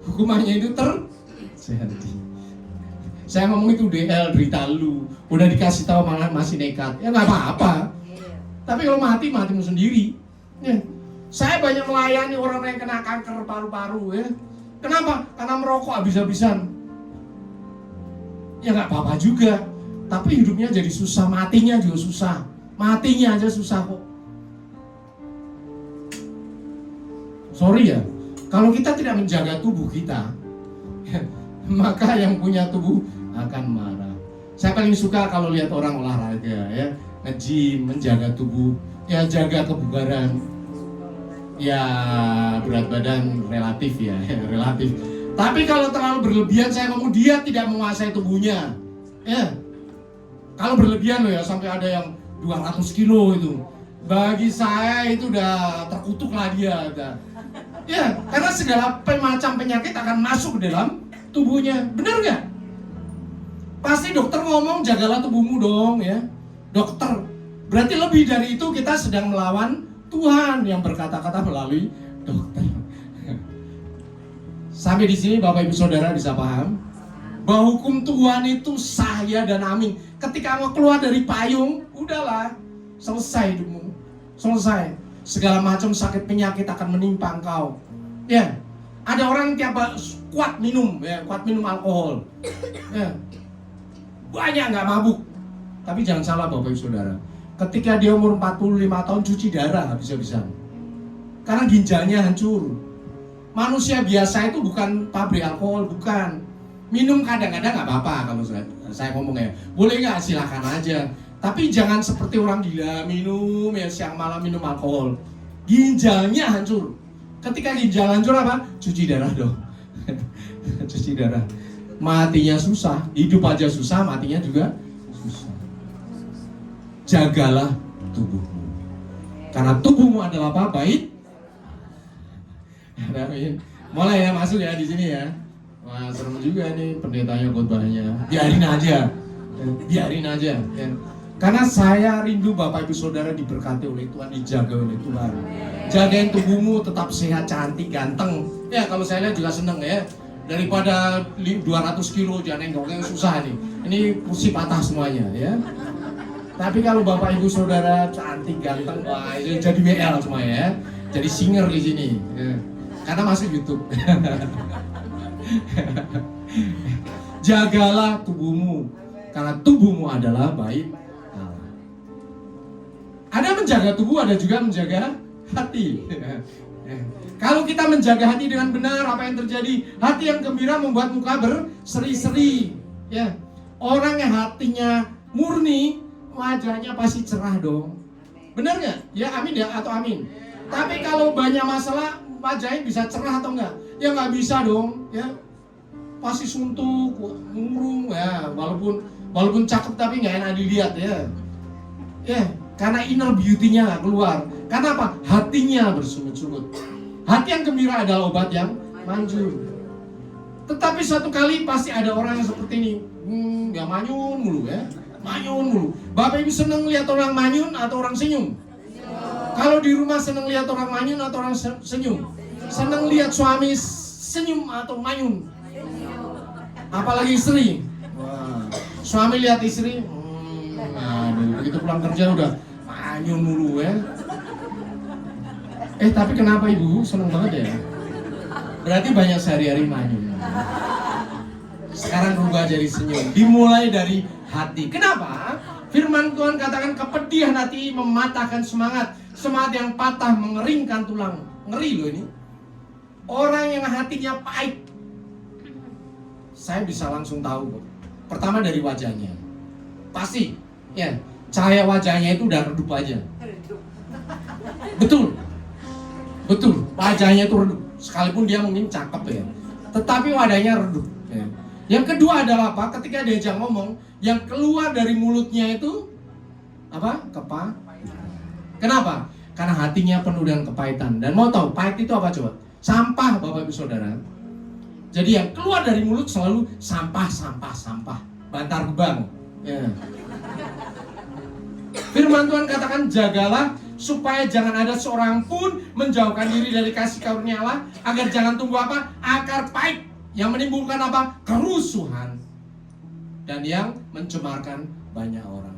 hukumannya itu terjadi. Saya ngomong itu DL, berita lu, udah dikasih tahu malah masih nekat, ya nggak apa-apa. Tapi kalau matimu sendiri. Ya. Saya banyak melayani orang yang kena kanker paru-paru ya. Kenapa? Karena merokok habis-habisan. Ya nggak apa-apa juga. Tapi hidupnya jadi susah, matinya juga susah. Matinya aja susah kok. Sorry ya, kalau kita tidak menjaga tubuh kita, maka yang punya tubuh akan marah. Saya paling suka kalau lihat orang olahraga ya, nge-gym, menjaga tubuh, ya jaga kebugaran. Ya berat badan relatif ya, relatif. Tapi kalau terlalu berlebihan, saya ngomong dia tidak menguasai tubuhnya. Ya. Kalau berlebihan loh ya, sampai ada yang 200 kilo itu. Bagi saya itu udah terkutuk lah dia. Ya, karena segala macam penyakit akan masuk ke dalam tubuhnya. Benar nggak? Pasti dokter ngomong jagalah tubuhmu dong ya. Dokter. Berarti lebih dari itu kita sedang melawan Tuhan yang berkata-kata melalui dokter. Sampai di sini Bapak Ibu Saudara bisa paham bahwa hukum Tuhan itu sah ya dan amin. Ketika mau keluar dari payung, udahlah, selesai hidupmu. Selesai. Segala macam sakit penyakit akan menimpa engkau. Ya. Ada orang tiap kuat minum alkohol. Ya. Banyak nggak mabuk. Tapi jangan salah Bapak Ibu Saudara. Ketika dia umur 45 tahun cuci darah habis-habisan. Karena ginjalnya hancur. Manusia biasa itu bukan pabrik alkohol, bukan. Minum kadang-kadang nggak apa-apa kalau saya ngomong ya. Boleh nggak? Silakan aja. Tapi jangan seperti orang gila minum ya siang malam minum alkohol. Ginjalnya hancur. Ketika ginjal hancur apa? Cuci darah dong. Cuci darah. Matinya susah. Hidup aja susah, matinya juga susah. Jagalah tubuhmu. Karena tubuhmu adalah apa? Bait. Amin. Mulai ya masuk ya di sini ya. Wah serem juga nih pendetanya khotbahnya. Biarin aja. Biarin aja. Ya. Karena saya rindu Bapak Ibu Saudara diberkati oleh Tuhan, dijaga oleh Tuhan. Jagain tubuhmu tetap sehat, cantik, ganteng. Ya kalau saya lihat juga seneng ya. Daripada 200 kilo jangan nenggoknya susah nih. Ini kursi patah semuanya ya. Tapi kalau Bapak Ibu Saudara cantik ganteng, wah itu jadi WL semuanya ya. Jadi singer di sini. Ya. Karena masuk YouTube. Jagalah tubuhmu, karena tubuhmu adalah bait Allah. Ada menjaga tubuh, ada juga menjaga hati. Kalau kita menjaga hati dengan benar, apa yang terjadi? Hati yang gembira membuat muka berseri-seri. Ya, orang yang hatinya murni, wajahnya pasti cerah dong. Benar nggak? Ya amin ya atau amin. Tapi kalau banyak masalah, wajahnya bisa cerah atau enggak? Ya nggak bisa dong. Ya, pasti suntuk, murung ya. Walaupun cakep tapi nggak enak dilihat ya. Ya, karena inner beauty-nya nggak keluar. Karena apa? Hatinya bersungut-sungut. Hati yang gembira adalah obat yang manjur. Tetapi suatu kali pasti ada orang yang seperti ini. Ya manyun mulu ya. Manyun mulu. Bapak Ibu seneng lihat orang manyun atau orang senyum? Kalau di rumah seneng lihat orang manyun atau orang senyum? Seneng lihat suami senyum atau manyun? Apalagi istri. Wah. Suami lihat istri, aduh, begitu pulang kerja udah manyun mulu ya. Tapi kenapa Ibu seneng banget ya? Berarti banyak sehari-hari manyun. Sekarang berubah jadi senyum. Dimulai dari hati. Kenapa? Firman Tuhan katakan kepedihan hati mematahkan semangat. Semangat yang patah mengeringkan tulang. Ngeri loh ini. Orang yang hatinya pahit, saya bisa langsung tahu kok. Pertama dari wajahnya. Pasti ya, cahaya wajahnya itu udah redup aja. Betul. Betul, wajahnya itu redup. Sekalipun dia mungkin cakep ya, tetapi wajahnya redup ya. Yang kedua adalah apa? Ketika diajak ngomong, yang keluar dari mulutnya itu apa? Kenapa? Karena hatinya penuh dengan kepahitan. Dan mau tahu pahit itu apa coba? Sampah, Bapak Ibu Saudara. Jadi yang keluar dari mulut selalu sampah. Bantar gebang ya. Firman Tuhan katakan jagalah supaya jangan ada seorang pun menjauhkan diri dari kasih karunia Allah, agar jangan tumbuh apa? Akar pahit yang menimbulkan apa? Kerusuhan dan yang mencemarkan banyak orang.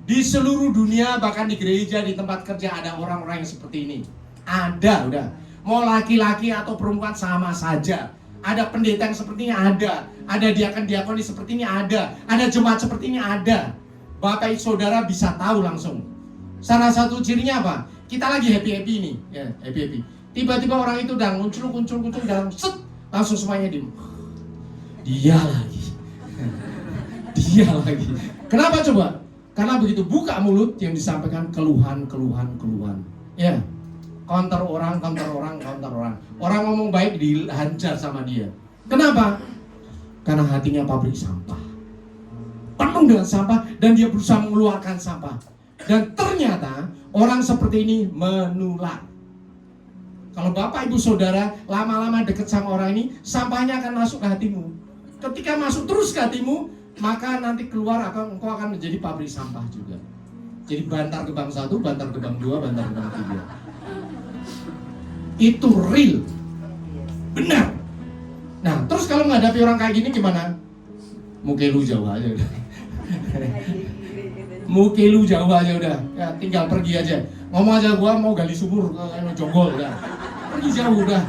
Di seluruh dunia, bahkan di gereja, di tempat kerja ada orang-orang yang seperti ini. Ada, udah. Mau laki-laki atau perempuan sama saja. Ada pendeta yang seperti ini ada. Ada diakon-diakon seperti ini ada. Ada jemaat seperti ini ada. Bapak Ibu Saudara bisa tahu langsung. Salah satu cirinya apa? Kita lagi happy-happy nih, ya, happy-happy. Tiba-tiba orang itu udah muncul dalam set, langsung semuanya diem. Dia lagi. Kenapa coba? Karena begitu buka mulut yang disampaikan keluhan. Ya. Counter orang. Orang ngomong baik dihajar sama dia. Kenapa? Karena hatinya pabrik sampah. Penuh dengan sampah dan dia berusaha mengeluarkan sampah. Dan ternyata orang seperti ini menular. Kalau Bapak Ibu Saudara lama-lama dekat sama orang ini, sampahnya akan masuk ke hatimu. Ketika masuk terus ke hatimu, maka nanti keluar engkau akan menjadi pabrik sampah juga. Jadi bantar gebang 1, bantar gebang 2, bantar gebang 3. Itu real. Benar. Nah, terus kalau menghadapi orang kayak gini gimana? Muka lu jauh aja udah. Muka lu jauh aja udah. Ya, tinggal pergi aja. Ngomong aja gua mau gali sumur ke Jonggol udah. Pergi jauh udah.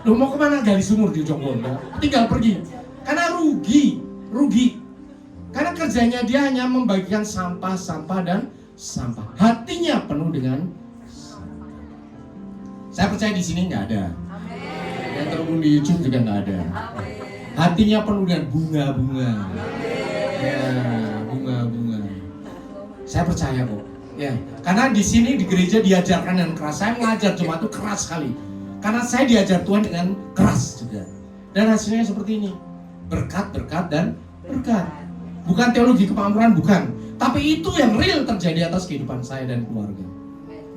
Lu mau kemana gali sumur di Jonggol udah. Tinggal pergi. Karena rugi. Karena kerjanya dia hanya membagikan sampah dan sampah. Hatinya penuh dengan sampah. Saya percaya di sini nggak ada. Yang terhubung di YouTube juga nggak ada. Hatinya penuh dengan bunga-bunga. Ya, bunga-bunga. Saya percaya kok. Ya, karena di sini di gereja diajarkan dengan keras. Saya mengajar cuma itu keras sekali. Karena saya diajar Tuhan dengan keras juga. Dan hasilnya seperti ini. Berkat dan berkat. Bukan teologi kemakmuran, bukan. Tapi itu yang real terjadi atas kehidupan saya dan keluarga.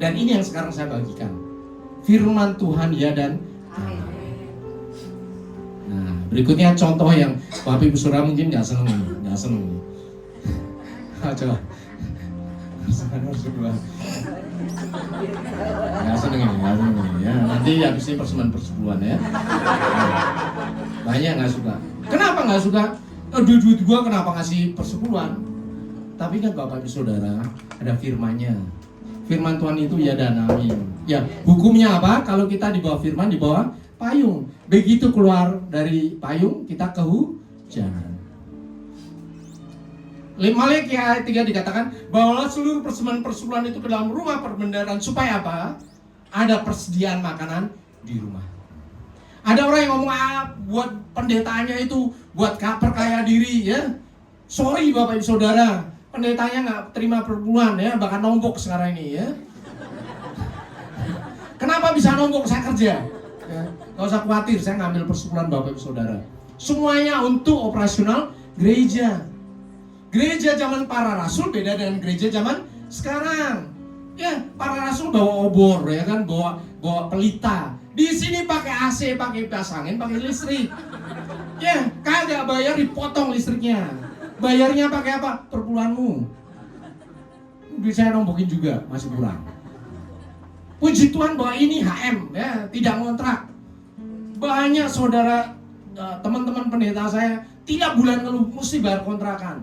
Dan ini yang sekarang saya bagikan. Firman Tuhan ya dan amin. Nah, berikutnya contoh yang Bapak Ibu Saudara mungkin nggak seneng. Coba. Nggak seneng ini ya. Nanti habis ini persekutuan ya. Banyak nggak suka. Kenapa nggak suka? Duit gua kenapa ngasih persekutuan? Tapi kan Bapak Ibu Saudara, ada firman-Nya. Firman Tuhan itu ya dan amin. Ya, hukumnya apa? Kalau kita di bawah firman, di bawah payung. Begitu keluar dari payung, kita kehujanan. Maliaki ayat 3 dikatakan, bawalah seluruh persembahan itu ke dalam rumah perbendaharaan. Supaya apa? Ada persediaan makanan di rumah. Ada orang yang ngomong, buat pendetanya itu, buat perkaya diri ya. Sorry Bapak Ibu Saudara, pendetanya nggak terima perpuluhan ya, bahkan nombok sekarang ini ya. Kenapa bisa nombok? Saya kerja ya. Gak usah khawatir, saya ngambil persekutuan Bapak Ibu Saudara. Semuanya untuk operasional gereja. Gereja zaman para rasul beda dengan gereja zaman sekarang. Ya, para rasul bawa obor ya kan, bawa pelita. Di sini pakai AC, pakai kipas angin, pakai listrik. Ya, kagak bayar dipotong listriknya. Bayarnya pakai apa? Perpuluhanmu. Bisa saya nombokin juga, masih kurang. Puji Tuhan bahwa ini HM ya, tidak ngontrak. Banyak saudara, teman-teman pendeta saya tiap bulan ngeluh mesti bayar kontrakan.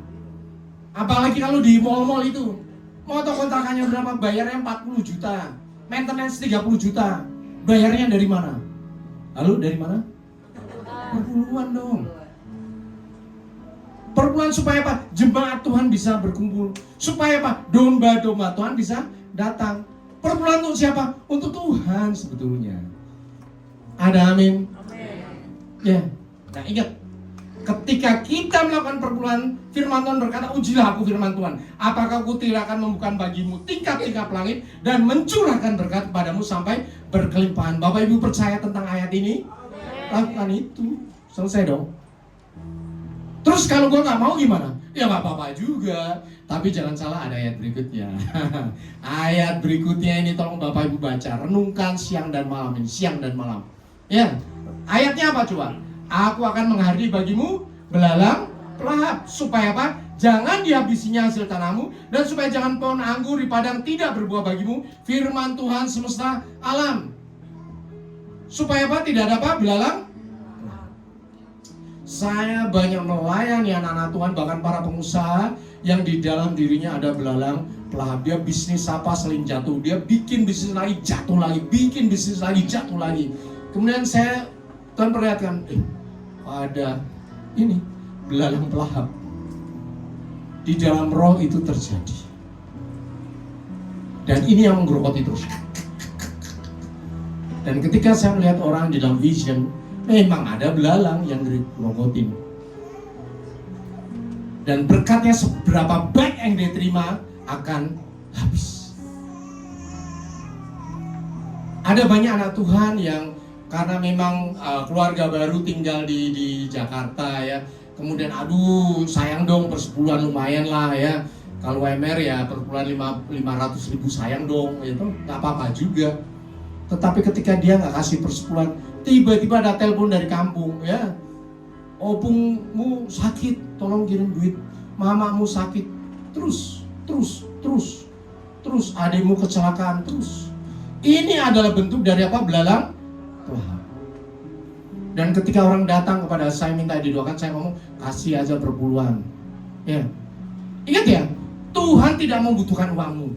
Apalagi kalau di mall-mall itu, mau tau kontrakannya berapa? Bayarnya 40 juta, maintenance 30 juta. Bayarnya dari mana? Lalu dari mana? Perpuluhan dong. Perpuluhan supaya apa? Jemaat Tuhan bisa berkumpul. Supaya apa? Domba-domba Tuhan bisa datang. Perpuluhan untuk siapa? Untuk Tuhan sebetulnya. Ada amin? Ya. Nah ingat, ketika kita melakukan perpuluhan, firman Tuhan berkata, ujilah aku firman Tuhan, apakah aku tidak akan membuka bagimu tingkap-tingkap langit dan mencurahkan berkat kepadamu sampai berkelimpahan. Bapak Ibu percaya tentang ayat ini? Lakukan itu. Selesai dong. Terus kalau gue gak mau gimana? Ya gak apa-apa juga. Tapi jangan salah, ada ayat berikutnya. Ayat berikutnya ini tolong Bapak Ibu baca. Renungkan siang dan malam ini. Siang dan malam. Ya. Ayatnya apa coba? Aku akan menghadiah bagimu belalang pelahap. Supaya apa? Jangan dihabisinya hasil tanahmu. Dan supaya jangan pohon anggur di padang tidak berbuah bagimu. Firman Tuhan semesta alam. Supaya apa? Tidak ada apa? Belalang. Saya banyak melayani anak-anak Tuhan, bahkan para pengusaha yang di dalam dirinya ada belalang pelahap. Dia bisnis apa seling jatuh. Dia bikin bisnis lagi, jatuh lagi. Bikin bisnis lagi, jatuh lagi. Kemudian saya Tuhan perlihatkan, ada ini belalang pelahap. Di dalam roh itu terjadi. Dan ini yang menggerogoti terus. Dan ketika saya melihat orang di dalam vision, memang ada belalang yang ngerogotin. Dan berkatnya seberapa baik yang dia terima akan habis. Ada banyak anak Tuhan yang karena memang keluarga baru tinggal di Jakarta ya. Kemudian aduh sayang dong persepuluhan lumayan lah ya. Kalau WMR ya perpuluhan 500.000 sayang dong itu gak apa-apa juga. Tetapi ketika dia gak kasih persepuluhan, tiba-tiba ada telepon dari kampung ya. Opungmu sakit, tolong kirim duit. Mamamu sakit, terus adikmu kecelakaan, terus. Ini adalah bentuk dari apa? Belalang pelahap. Dan ketika orang datang kepada saya minta didoakan, saya ngomong kasih aja perpuluhan. Ya. Ingat ya, Tuhan tidak membutuhkan uangmu,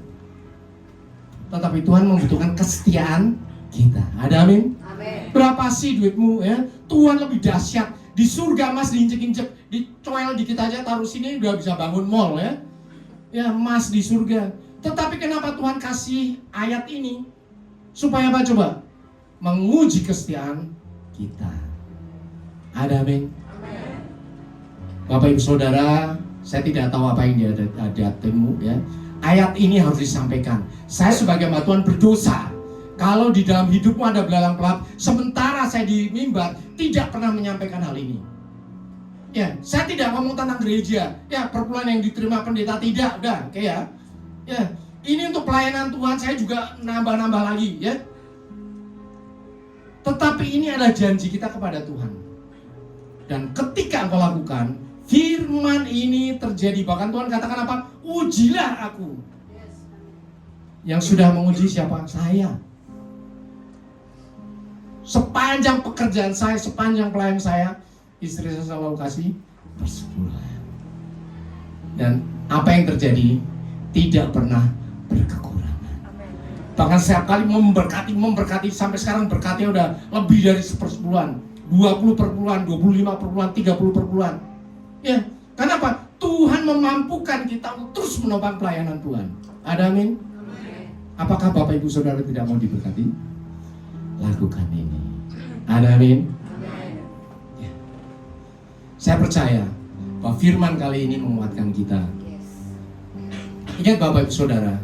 tetapi Tuhan membutuhkan kesetiaan kita. Ada amin? Amin. Berapa sih duitmu ya? Tuhan lebih dahsyat. Di surga mas diinjek-injek, dicoel dikit aja taruh sini udah bisa bangun mall ya. Ya mas di surga. Tetapi kenapa Tuhan kasih ayat ini? Supaya apa coba? Menguji kesetiaan kita. Ada amin? Amin. Bapak Ibu Saudara, saya tidak tahu apa yang dia ada hatimu ya. Ayat ini harus disampaikan. Saya sebagai hamba Tuhan berdosa kalau di dalam hidupmu ada belalang pelahap, sementara saya di mimbar tidak pernah menyampaikan hal ini. Ya, saya tidak ngomong tentang gereja. Ya, perpuluhan yang diterima pendeta tidak, udah, oke ya. Ya, ini untuk pelayanan Tuhan saya juga nambah-nambah lagi, ya. Tetapi ini adalah janji kita kepada Tuhan. Dan ketika engkau lakukan, firman ini terjadi. Bahkan Tuhan katakan apa? Ujilah aku. Yang sudah menguji siapa? Saya. sepanjang pekerjaan saya, sepanjang pelayanan saya, istri saya selalu kasih persepuluhan. Dan apa yang terjadi tidak pernah berkekurangan. Bahkan setiap kali memberkati sampai sekarang berkatnya udah lebih dari 10%, 20%, 25%, 30%. Ya, kenapa? Tuhan memampukan kita untuk terus menopang pelayanan Tuhan. Ada amin? Apakah Bapak Ibu Saudara tidak mau diberkati? Lakukan ini. Ada amin? Ya. Saya percaya bahwa firman kali ini menguatkan kita. Ingat Bapak Ibu Saudara,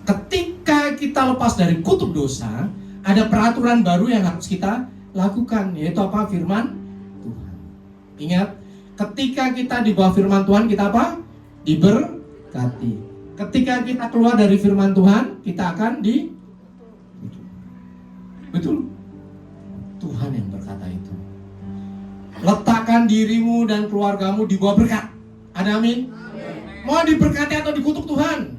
ketika kita lepas dari kutuk dosa, ada peraturan baru yang harus kita lakukan, yaitu apa? Firman Tuhan. Ingat, ketika kita di bawah firman Tuhan, kita apa? Diberkati. Ketika kita keluar dari firman Tuhan, kita akan Betul. Tuhan yang berkata itu. Letakkan dirimu dan keluargamu di bawah berkat. Ada amin? Mau diberkati atau dikutuk Tuhan?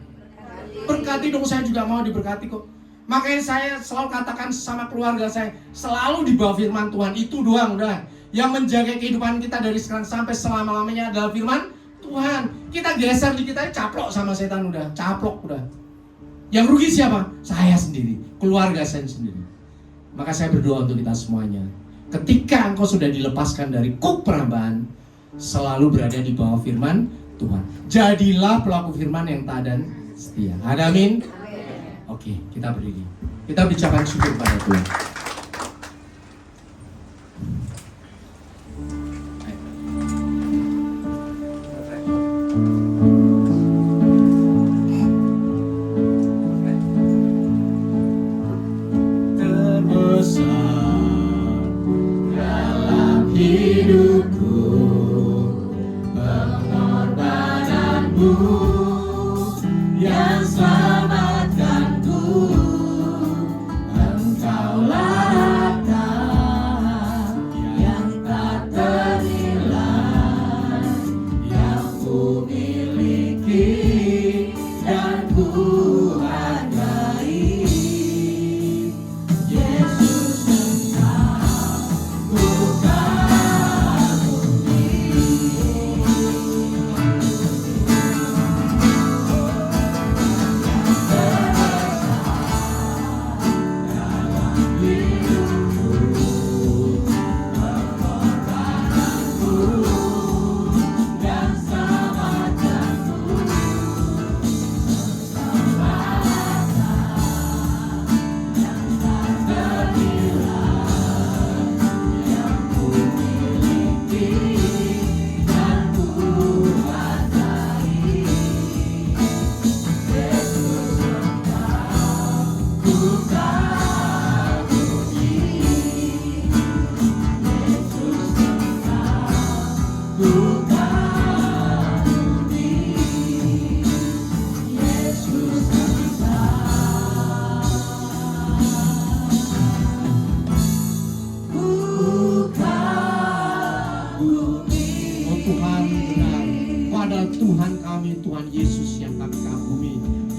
Berkati dong, saya juga mau diberkati kok. Makanya saya selalu katakan sama keluarga saya, selalu di bawah firman Tuhan. Itu doang udah. Yang menjaga kehidupan kita dari sekarang sampai selama-lamanya adalah firman Tuhan. Kita geser di kita caplok sama setan udah. Caplok udah. Yang rugi siapa? Saya sendiri, keluarga saya sendiri. Maka saya berdoa untuk kita semuanya. Ketika engkau sudah dilepaskan dari kuk perhambaan, selalu berada di bawah firman Tuhan. Jadilah pelaku firman yang taat dan setia. Ada amin? Oke, kita berdiri. Kita ucapkan syukur pada Tuhan.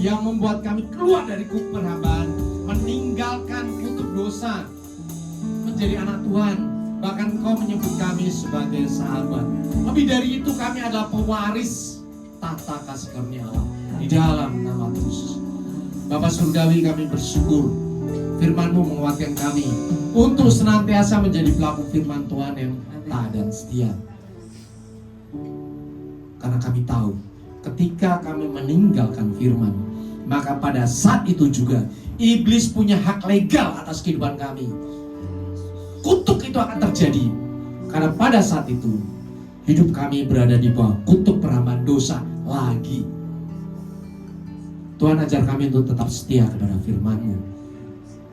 Yang membuat kami keluar dari kuk perhambaan, meninggalkan kutuk dosa, menjadi anak Tuhan. Bahkan Engkau menyebut kami sebagai sahabat. Lebih dari itu, kami adalah pewaris tata kasih karunia Allah di dalam nama Yesus. Bapa Surgawi, kami bersyukur firman-Mu menguatkan kami untuk senantiasa menjadi pelaku firman Tuhan yang taat dan setia. Karena kami tahu ketika kami meninggalkan firman, maka pada saat itu juga iblis punya hak legal atas kehidupan kami. Kutuk itu akan terjadi karena pada saat itu hidup kami berada di bawah kutuk perhambaan dosa lagi. Tuhan, ajar kami untuk tetap setia kepada firman-Mu.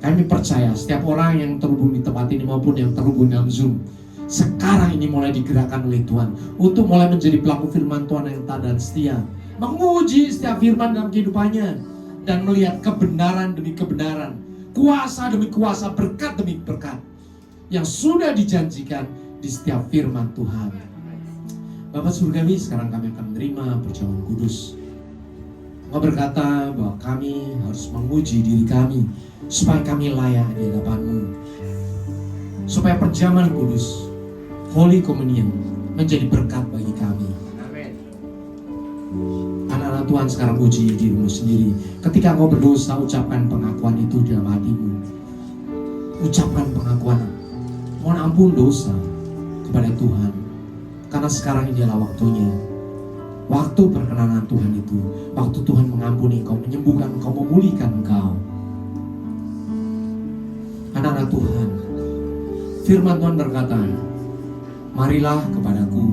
Kami percaya setiap orang yang terhubung di tempat ini maupun yang terhubung dalam Zoom sekarang ini mulai digerakkan oleh Tuhan untuk mulai menjadi pelaku firman Tuhan yang taat dan setia, menguji setiap firman dalam kehidupannya dan melihat kebenaran demi kebenaran, kuasa demi kuasa, berkat demi berkat yang sudah dijanjikan di setiap firman Tuhan. Bapak Surgawi, sekarang kami akan menerima perjamuan kudus. Engkau berkata bahwa kami harus menguji diri kami supaya kami layak di hadapan-Mu. supaya perjamuan kudus, Holy Communion, menjadi berkat bagi kami. Anak-anak Tuhan sekarang uji dirimu sendiri. Ketika kau berdosa, ucapkan pengakuan itu dalam hatimu. Ucapkan pengakuan, mohon ampun dosa kepada Tuhan. Karena sekarang ini adalah waktunya. Waktu perkenanan Tuhan itu. Waktu Tuhan mengampuni engkau, menyembuhkan engkau, memulihkan engkau. Anak-anak Tuhan, firman Tuhan berkata, marilah kepadaku,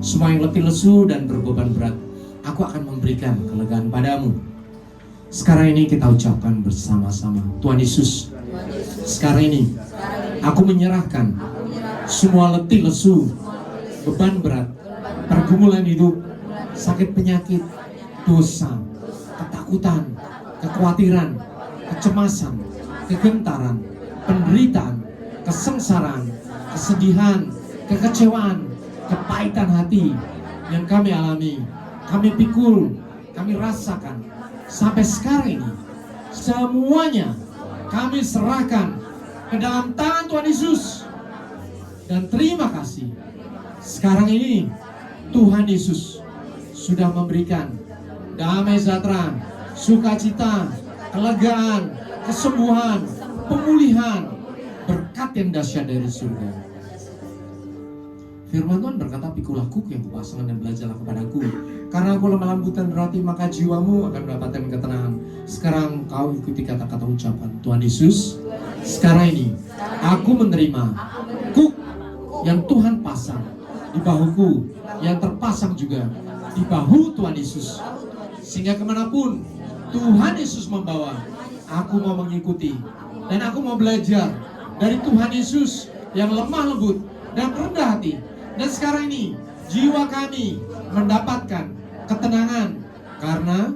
semua yang letih lesu dan berbeban berat, aku akan memberikan kelegaan padamu. Sekarang ini kita ucapkan bersama-sama, Tuhan Yesus, sekarang ini aku menyerahkan semua letih lesu, beban berat, pergumulan hidup, sakit penyakit, dosa, ketakutan, kekhawatiran, kecemasan, kegentaran, penderitaan, kesengsaraan, kesedihan, kekecewaan, kepahitan hati yang kami alami, kami pikul, kami rasakan sampai sekarang ini, semuanya kami serahkan ke dalam tangan Tuhan Yesus. Dan terima kasih, sekarang ini Tuhan Yesus sudah memberikan damai sejahtera, sukacita, kelegaan, kesembuhan, pemulihan, berkat yang dahsyat dari surga. Firman Tuhan berkata, pikulah kuku yang kupasangkan dan belajarlah kepadaku, karena aku lemah lembut dan berhati, maka jiwamu akan mendapatkan ketenangan. Sekarang kau ikuti kata-kata ucapan Tuhan Yesus. Sekarang ini aku menerima kuk yang Tuhan pasang di bahuku, yang terpasang juga di bahu Tuhan Yesus, sehingga kemanapun Tuhan Yesus membawa, aku mau mengikuti. Dan aku mau belajar dari Tuhan Yesus yang lemah lembut dan rendah hati. Dan sekarang ini jiwa kami mendapatkan ketenangan, karena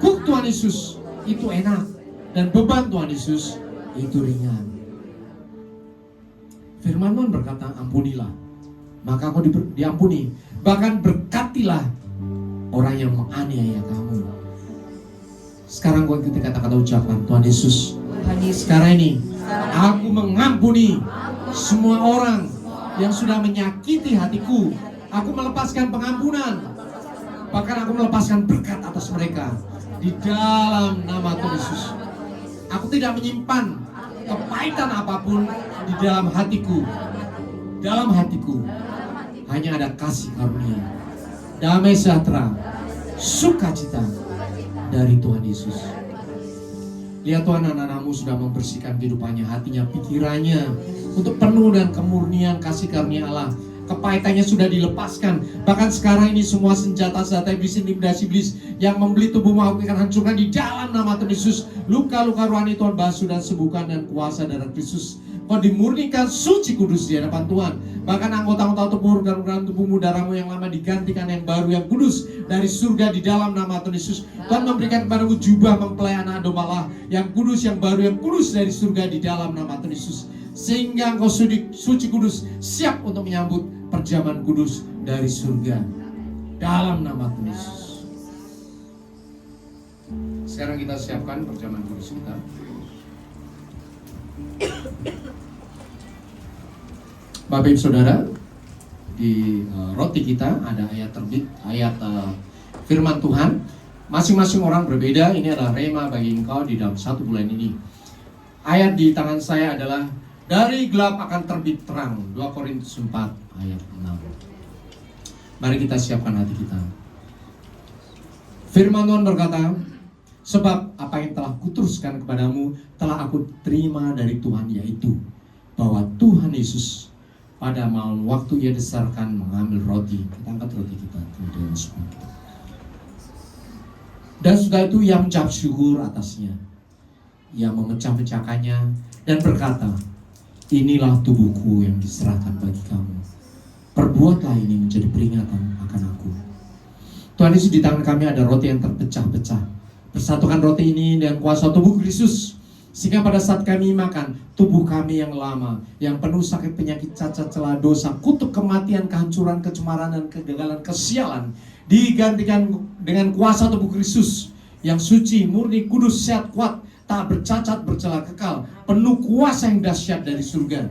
kuk Tuhan Yesus itu enak dan beban Tuhan Yesus itu ringan. Firman Tuhan berkata, ampunilah, maka kau diampuni. Bahkan berkatilah orang yang menganiaya kamu. Sekarang kau ikuti kata-kata ucapan Tuhan Yesus. Sekarang ini aku mengampuni semua orang yang sudah menyakiti hatiku. Aku melepaskan pengampunan, bahkan aku melepaskan berkat atas mereka di dalam nama Tuhan Yesus. Aku tidak menyimpan kepahitan apapun di dalam hatiku. Dalam hatiku hanya ada kasih karunia, damai sejahtera, sukacita dari Tuhan Yesus. Lihat Tuhan, anak-anakmu sudah membersihkan kehidupannya, hatinya, pikirannya untuk penuh dan kemurnian kasih karunia Allah. Kepahitannya sudah dilepaskan. Bahkan sekarang ini semua senjata-senjata iblis, intimidasi iblis yang membeli tubuhmu, aku akan hancurkan di dalam nama Tuhan Yesus. Luka-luka rohani Tuhan basuh dan sembuhkan, dan kuasa darah Kristus kau dimurnikan suci kudus di hadapan Tuhan. Bahkan anggota-anggota tubuh dan organ tubuhmu, darahmu yang lama digantikan yang baru, yang kudus dari surga di dalam nama Tuhan Yesus. Tuhan memberikan kepadamu jubah mempelai anak domba Allah yang kudus, yang baru, yang kudus dari surga di dalam nama Tuhan Yesus. Sehingga engkau suci kudus, siap untuk menyambut perjamuan kudus dari surga dalam nama Tuhan Yesus. Sekarang kita siapkan perjamuan kudus kita. Bapak Ibu Saudara, di roti kita ada ayat terbit, ayat firman Tuhan. Masing-masing orang berbeda. Ini adalah rema bagi engkau di dalam 1 bulan ini. Ayat di tangan saya adalah, dari gelap akan terbit terang, 2 Korintus 4 ayat 6. Mari kita siapkan hati kita. Firman Tuhan berkata, sebab apa yang telah kuteruskan kepadamu telah aku terima dari Tuhan, yaitu bahwa Tuhan Yesus pada malam waktu ia disarkan mengambil roti. Kita angkat roti kita, kemudian semua. Dan setelah itu ia mengucap syukur atasnya. Ia memecah-mecahkannya dan berkata, inilah tubuhku yang diserahkan bagi kamu. Perbuatlah ini menjadi peringatan akan aku. Tuhan Yesus, di tangan kami ada roti yang terpecah-pecah. Persatukan roti ini dengan kuasa tubuh Kristus, sehingga pada saat kami makan, tubuh kami yang lama, yang penuh sakit penyakit, cacat celah dosa, kutuk kematian, kehancuran, kecemaran, dan kegagalan, kesialan, digantikan dengan kuasa tubuh Kristus yang suci, murni, kudus, sehat, kuat, tak bercacat, bercela, kekal, penuh kuasa yang dahsyat dari surga.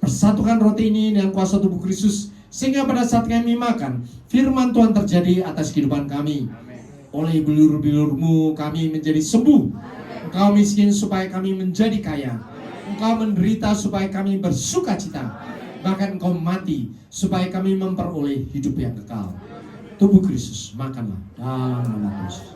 Persatukan roti ini dengan kuasa tubuh Kristus, sehingga pada saat kami makan, firman Tuhan terjadi atas kehidupan kami. Oleh bilur-bilur-Mu kami menjadi sembuh. Engkau miskin supaya kami menjadi kaya. Engkau menderita supaya kami bersuka cita. Bahkan Engkau mati supaya kami memperoleh hidup yang kekal. Tubuh Kristus, makanlah dalam nama Kristus.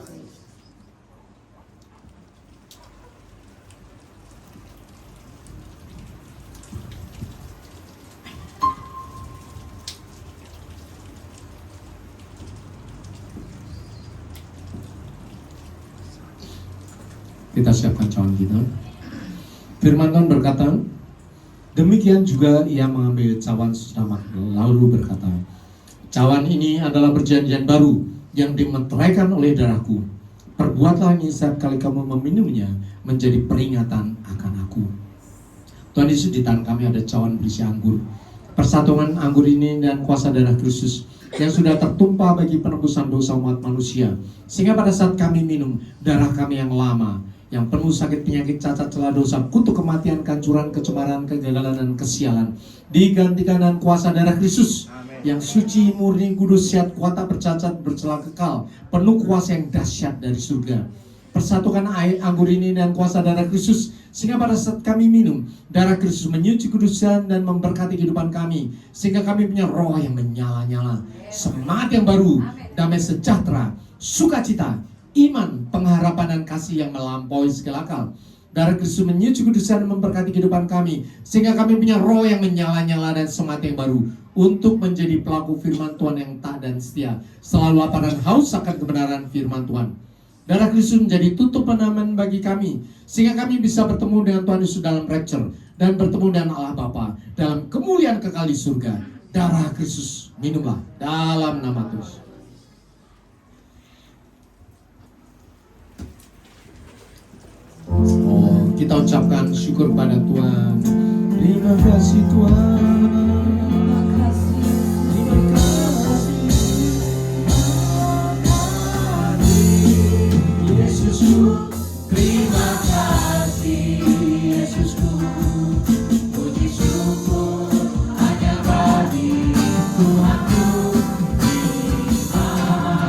Kita siapkan cawan kita. Firman Tuhan berkata, demikian juga ia mengambil cawan sesudah makan, lalu berkata, cawan ini adalah perjanjian baru yang dimeteraikan oleh darahku. Perbuatlah ini setiap kali kamu meminumnya menjadi peringatan akan aku. Tuhan Yesus, di tangan kami ada cawan berisi anggur. Persatuan anggur ini dan kuasa darah Kristus yang sudah tertumpah bagi penebusan dosa umat manusia. Sehingga pada saat kami minum darah kami yang lama, yang penuh sakit, penyakit, cacat, celah, dosa, kutuk, kematian, kancuran, kecemaran, kegagalan, dan kesialan, digantikan dengan kuasa darah Kristus yang suci, murni, kudus, sehat, kuat, tak bercacat, bercela, kekal, penuh kuasa yang dahsyat dari surga. Persatukan air anggur ini dan kuasa darah Kristus, sehingga pada saat kami minum, darah Kristus menyuci kudusan dan memberkati kehidupan kami, sehingga kami punya roh yang menyala-nyala, semangat yang baru, damai sejahtera, sukacita, iman, pengharapan, dan kasih yang melampaui segala akal. Darah Kristus menyuci kudusan dan memberkati kehidupan kami, sehingga kami punya roh yang menyala-nyala dan semangat yang baru, untuk menjadi pelaku firman Tuhan yang taat dan setia, selalu lapar dan haus akan kebenaran firman Tuhan. Darah Kristus menjadi tutup penaman bagi kami, sehingga kami bisa bertemu dengan Tuhan Yesus dalam rapture, dan bertemu dengan Allah Bapa dalam kemuliaan kekal di surga. Darah Kristus, minumlah dalam nama Kristus. Oh, kita ucapkan syukur pada Tuhan. Terima kasih Tuhan. Terima kasih. Terima kasih. Yesusku, terima kasih Yesusku. Puji syukur hanya bagi Tuhanku. Terima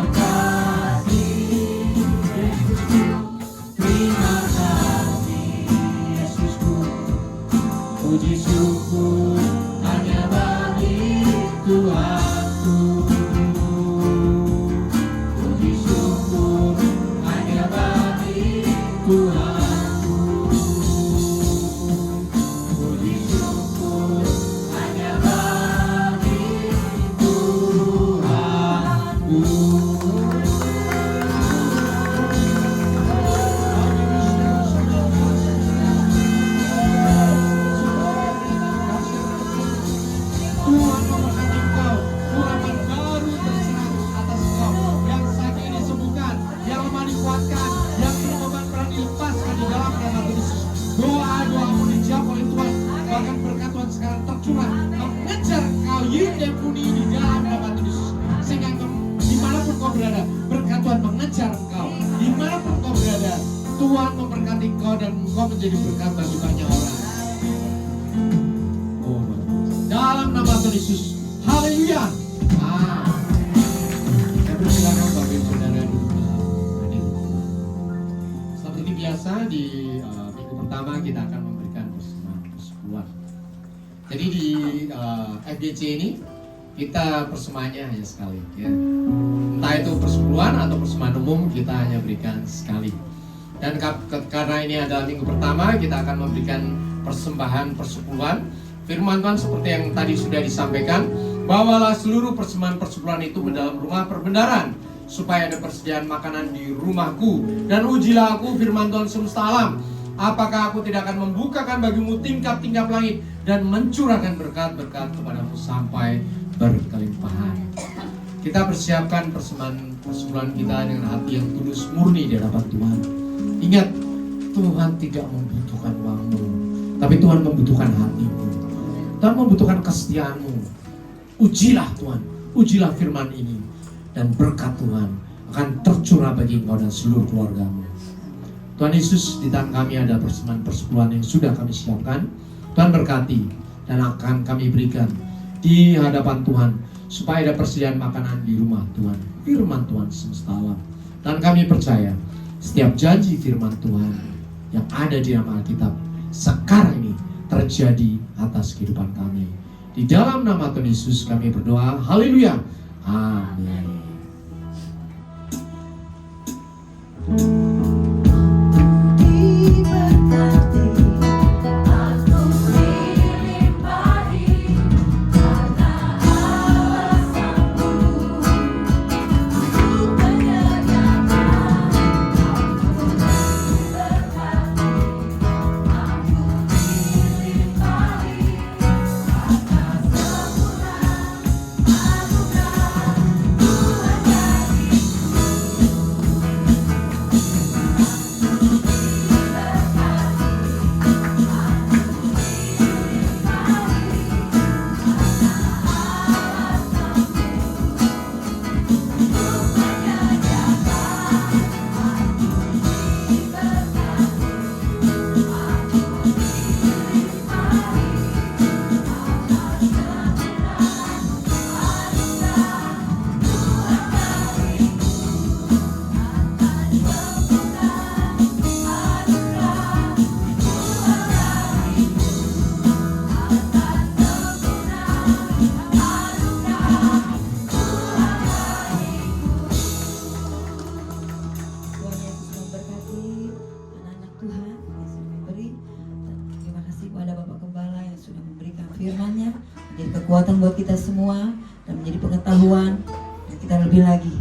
kasih Yesusku. Terima puji syukur hanya bagi Tuhanku. Puji syukur hanya bagi Tuhanku. Puji syukur hanya bagi Tuhanku. Tuhan memberkati engkau dan engkau menjadi berkat bagi banyak orang. Oh, dalam nama Tuhan Yesus, haleluya. Saya persilakan Bapak Ibu Saudara hadir. Seperti biasa di minggu pertama kita akan memberikan persekutuan. Jadi di FGC ini kita persembahannya hanya sekali, ya. Entah itu persepuluhan atau persembahan umum, kita hanya berikan sekali. Dan karena ini adalah minggu pertama, kita akan memberikan persembahan persepuluhan. Firman Tuhan seperti yang tadi sudah disampaikan, bawalah seluruh persembahan persepuluhan itu ke dalam rumah perbendaharaan, supaya ada persediaan makanan di rumahku. Dan ujilah aku, firman Tuhan semesta alam, apakah aku tidak akan membukakan bagimu tingkap-tingkap langit dan mencurahkan berkat-berkat kepadamu sampai berkelimpahan. Kita persiapkan persembahan persepuluhan kita dengan hati yang tulus murni di hadapan Tuhan. Ingat, Tuhan tidak membutuhkan uangmu, tapi Tuhan membutuhkan hatimu. Tuhan membutuhkan kesetiaanmu. Ujilah Tuhan, ujilah firman ini, dan berkat Tuhan akan tercurah bagi engkau dan seluruh keluargamu. Tuhan Yesus, di tangan kami ada persembahan persepuluhan yang sudah kami siapkan. Tuhan berkati dan akan kami berikan di hadapan Tuhan, supaya ada persediaan makanan di rumah Tuhan, firman Tuhan semesta alam. Dan kami percaya setiap janji firman Tuhan yang ada di dalam Alkitab sekarang ini terjadi atas kehidupan kami. Di dalam nama Tuhan Yesus kami berdoa, haleluya, amin. firman-Nya menjadi kekuatan buat kita semua dan menjadi pengetahuan dan kita lebih lagi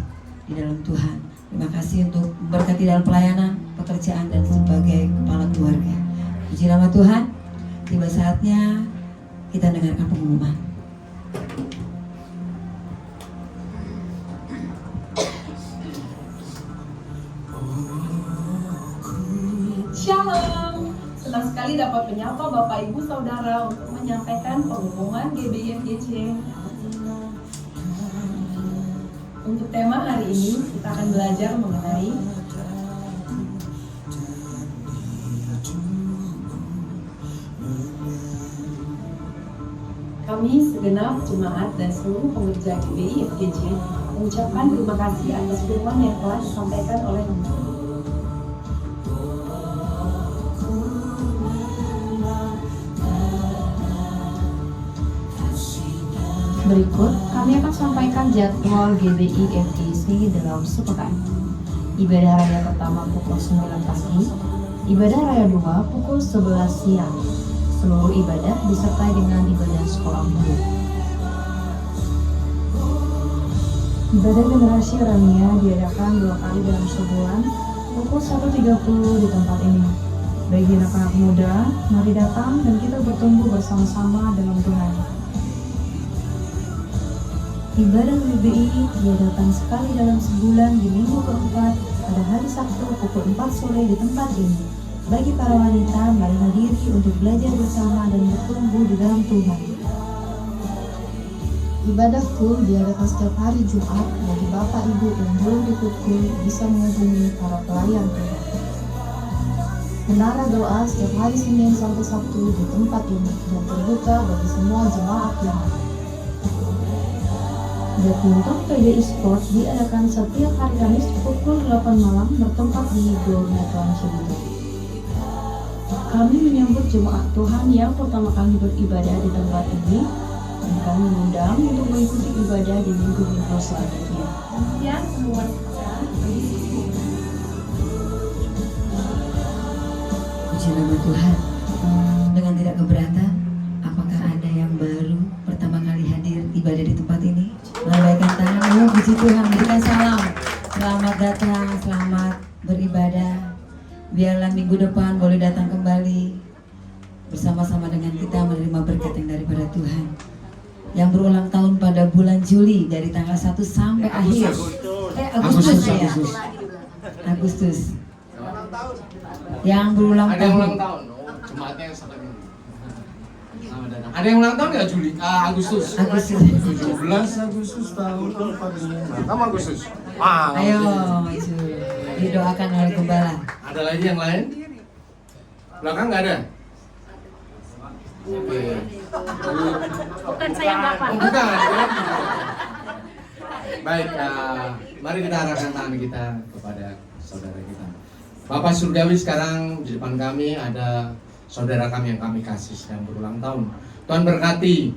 di dalam Tuhan. Terima kasih untuk memberkati dalam pelayanan, pekerjaan dan sebagai kepala keluarga. Puji nama Tuhan. Tiba saatnya kita dengarkan pengumuman. Shalom, senang sekali dapat menyapa Bapak Ibu Saudara untuk menyampaikan pengumuman GBI FGC. Untuk tema hari ini kita akan belajar mengenai kami segenap jemaat dan seluruh pengerja GBI FGC mengucapkan terima kasih atas firman yang telah disampaikan oleh berikut. Kami akan sampaikan jadwal GBI FGC dalam sepekan. Ibadah raya pertama pukul 9 pagi, ibadah raya 2 pukul 11 siang. Seluruh ibadah disertai dengan ibadah sekolah minggu. Ibadah generasi Orania diadakan 2 kali dalam sebulan pukul 1.30 di tempat ini. Bagi anak-anak muda, mari datang dan kita bertumbuh bersama-sama dalam Tuhan. Ibadah GBI diadakan sekali dalam sebulan di minggu keempat pada hari Sabtu pukul 4 sore di tempat ini. Bagi para wanita, mari hadiri untuk belajar bersama dan bertumbuh di dalam Tuhan. Ibadah kul diadakan setiap hari Jumat. Bagi Bapak Ibu yang belum ikut kul bisa menghubungi para pelayan Tuhan. Menara doa setiap hari Senin sampai Sabtu di tempat ini dan terbuka bagi semua jemaat yang ada. Badminton PBI Sport diadakan setiap hari Kamis pukul 8 malam bertempat di Gormetron Cibitung. Kami menyambut jemaat Tuhan yang pertama kali beribadah di tempat ini dan kami mengundang untuk mengikuti ibadah di minggu-minggu selanjutnya. Demikian pengumuman kita. Puji nama Tuhan. Dengan tidak keberatan, apakah ada yang baru pertama kali hadir ibadah di tempat ini? Lambaikan tangan, puji Tuhan, berikan salam. Selamat datang, selamat beribadah. Biarlah minggu depan boleh datang kembali bersama-sama dengan kita menerima berkat yang daripada Tuhan. Yang berulang tahun pada bulan Juli dari tanggal 1 sampai akhir. Agustus ya. Agustus. Yang berulang Ada yang ulang tahun. tahun. Oh, jemaatnya yang salah ini. Ada yang ulang tahun nggak Juli? Agustus. Agustus. 17 Agustus tahun 45. Kamu Agustus. Wah. Ayo, maju. Didoakan oleh gembala. Ada lagi yang lain? Belakang nggak ada? Oke. Bukan saya Bapak. Oh, bukan. Ya. Baik, mari kita arahkan tangan kita kepada saudara kita. Bapak Surgawi, sekarang di depan kami ada saudara kami yang kami kasih sedang berulang tahun. Tuhan berkati,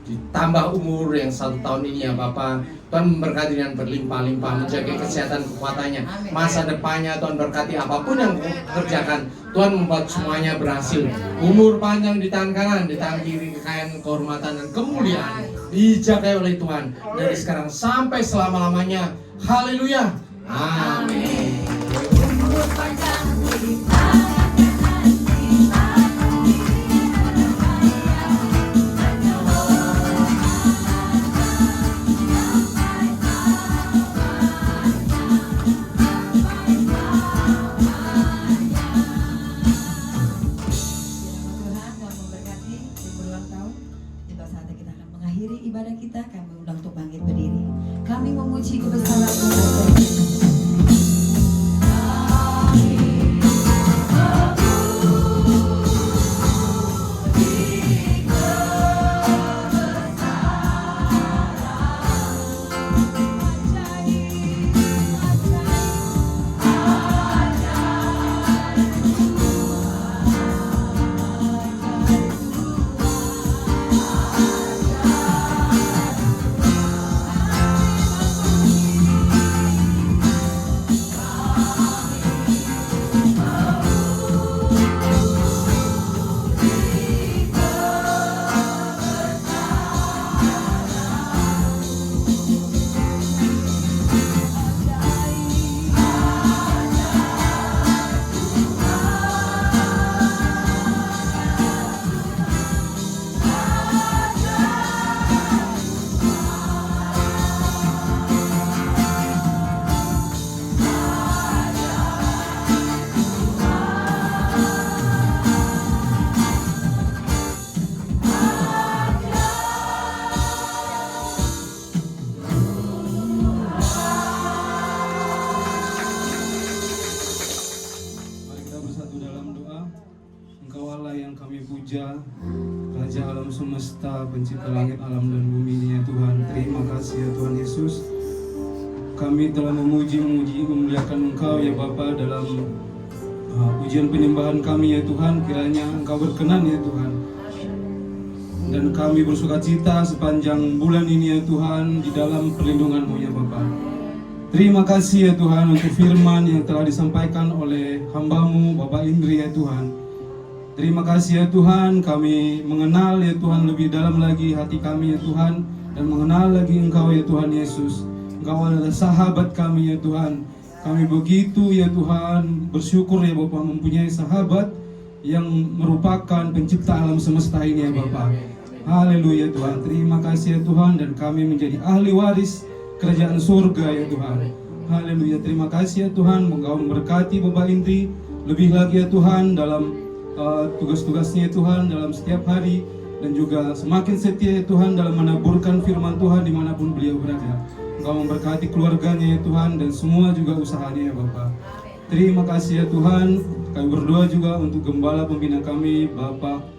ditambah umur yang 1 tahun ini ya Bapak. Tuhan memberkati dengan berlimpah-limpah, menjaga kesehatan kekuatannya, masa depannya. Tuhan berkati apapun yang kerjakan, Tuhan membuat semuanya berhasil. Umur panjang di tangan kanan, di tangan kiri kekayaan, kehormatan dan kemuliaan dijagai oleh Tuhan dari sekarang sampai selama-lamanya. Haleluya. Amin. Ibadah kita, kami undang untuk bangkit berdiri. Kami memuji kebesaran Tuhan. Raja alam semesta, pencipta langit, alam dan bumi ini ya Tuhan. Terima kasih ya Tuhan Yesus. Kami telah memuji, memuliakan Engkau ya Bapa dalam ujian penyembahan kami ya Tuhan. Kiranya Engkau berkenan ya Tuhan. Dan kami bersukacita sepanjang bulan ini ya Tuhan di dalam perlindungan-Mu ya Bapa. Terima kasih ya Tuhan untuk firman yang telah disampaikan oleh hamba-Mu Bapak Indri ya Tuhan. Terima kasih ya Tuhan, kami mengenal ya Tuhan lebih dalam lagi hati kami ya Tuhan, dan mengenal lagi Engkau ya Tuhan Yesus. Engkau adalah sahabat kami ya Tuhan. Kami begitu ya Tuhan bersyukur ya Bapak mempunyai sahabat yang merupakan pencipta alam semesta ini ya Bapak. Haleluya Tuhan, terima kasih ya Tuhan, dan kami menjadi ahli waris kerajaan surga ya Tuhan. Haleluya, terima kasih ya Tuhan, Engkau memberkati Bapak Indri lebih lagi ya Tuhan dalam tugas-tugasnya Tuhan dalam setiap hari, dan juga semakin setia ya Tuhan dalam menaburkan firman Tuhan dimanapun beliau berada. Engkau memberkati keluarganya ya Tuhan dan semua juga usahanya ya Bapak. Terima kasih ya Tuhan. Kami berdoa juga untuk gembala pembina kami Bapak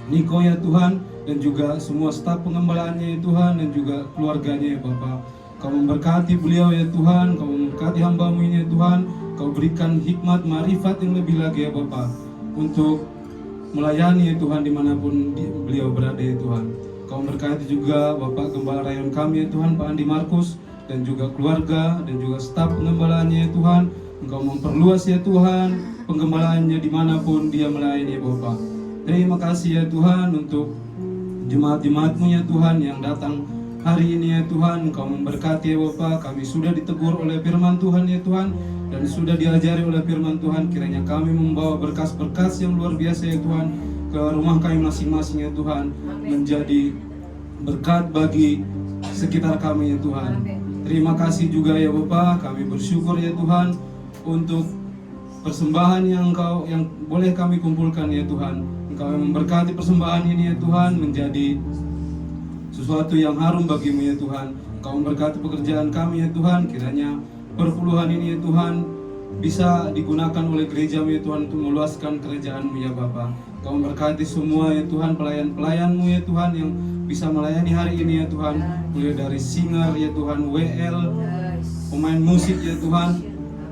Niko ya Tuhan, dan juga semua staf pengembalaannya ya Tuhan, dan juga keluarganya ya Bapak. Kau memberkati beliau ya Tuhan, Kau memberkati hamba-Mu ini ya Tuhan. Kau berikan hikmat, marifat yang lebih lagi ya Bapak untuk melayani ya Tuhan dimanapun beliau berada ya Tuhan. Kau berkati juga Bapak Gembala Rayon kami ya Tuhan, Pak Andi Markus, dan juga keluarga dan juga staf pengembalaannya ya Tuhan. Engkau memperluas ya Tuhan penggembalaannya dimanapun dia melayani ya Bapak. Terima kasih ya Tuhan untuk jemaat-jemaat-Mu ya Tuhan yang datang hari ini ya Tuhan. Engkau memberkati ya Bapak. Kami sudah ditegur oleh firman Tuhan ya Tuhan, dan sudah diajari oleh firman Tuhan. Kiranya kami membawa berkas-berkas yang luar biasa ya Tuhan ke rumah kami masing-masing ya Tuhan, menjadi berkat bagi sekitar kami ya Tuhan. Terima kasih juga ya Bapak, kami bersyukur ya Tuhan untuk persembahan yang boleh kami kumpulkan ya Tuhan. Engkau yang memberkati persembahan ini ya Tuhan menjadi sesuatu yang harum bagimu ya Tuhan. Engkau memberkati pekerjaan kami ya Tuhan. Kiranya perpuluhan ini ya Tuhan bisa digunakan oleh gereja-Mu ya Tuhan untuk meluaskan kerajaan-Mu ya Bapa. Kau memberkati semua ya Tuhan pelayan-pelayan-Mu ya Tuhan yang bisa melayani hari ini ya Tuhan, mulai dari singer ya Tuhan, WL, pemain musik ya Tuhan,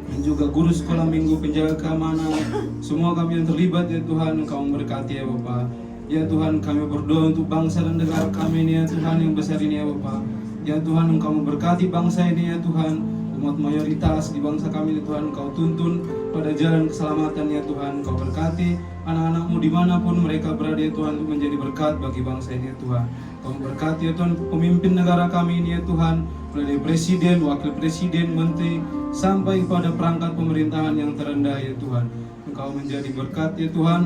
dan juga guru sekolah minggu, penjaga keamanan, semua kami yang terlibat ya Tuhan, Engkau memberkati ya Bapa. Ya Tuhan, kami berdoa untuk bangsa dan negara kami ini ya Tuhan yang besar ini ya Bapa. Ya Tuhan, Engkau memberkati bangsa ini ya Tuhan, umat mayoritas di bangsa kami ya Tuhan, Engkau tuntun pada jalan keselamatan ya Tuhan. Engkau berkati anak-anak-Mu dimanapun mereka berada ya Tuhan, untuk menjadi berkat bagi bangsa ini ya Tuhan. Engkau berkati ya Tuhan pemimpin negara kami ini ya Tuhan, mulai dari presiden, wakil presiden, menteri, sampai pada perangkat pemerintahan yang terendah ya Tuhan. Engkau menjadi berkat ya Tuhan,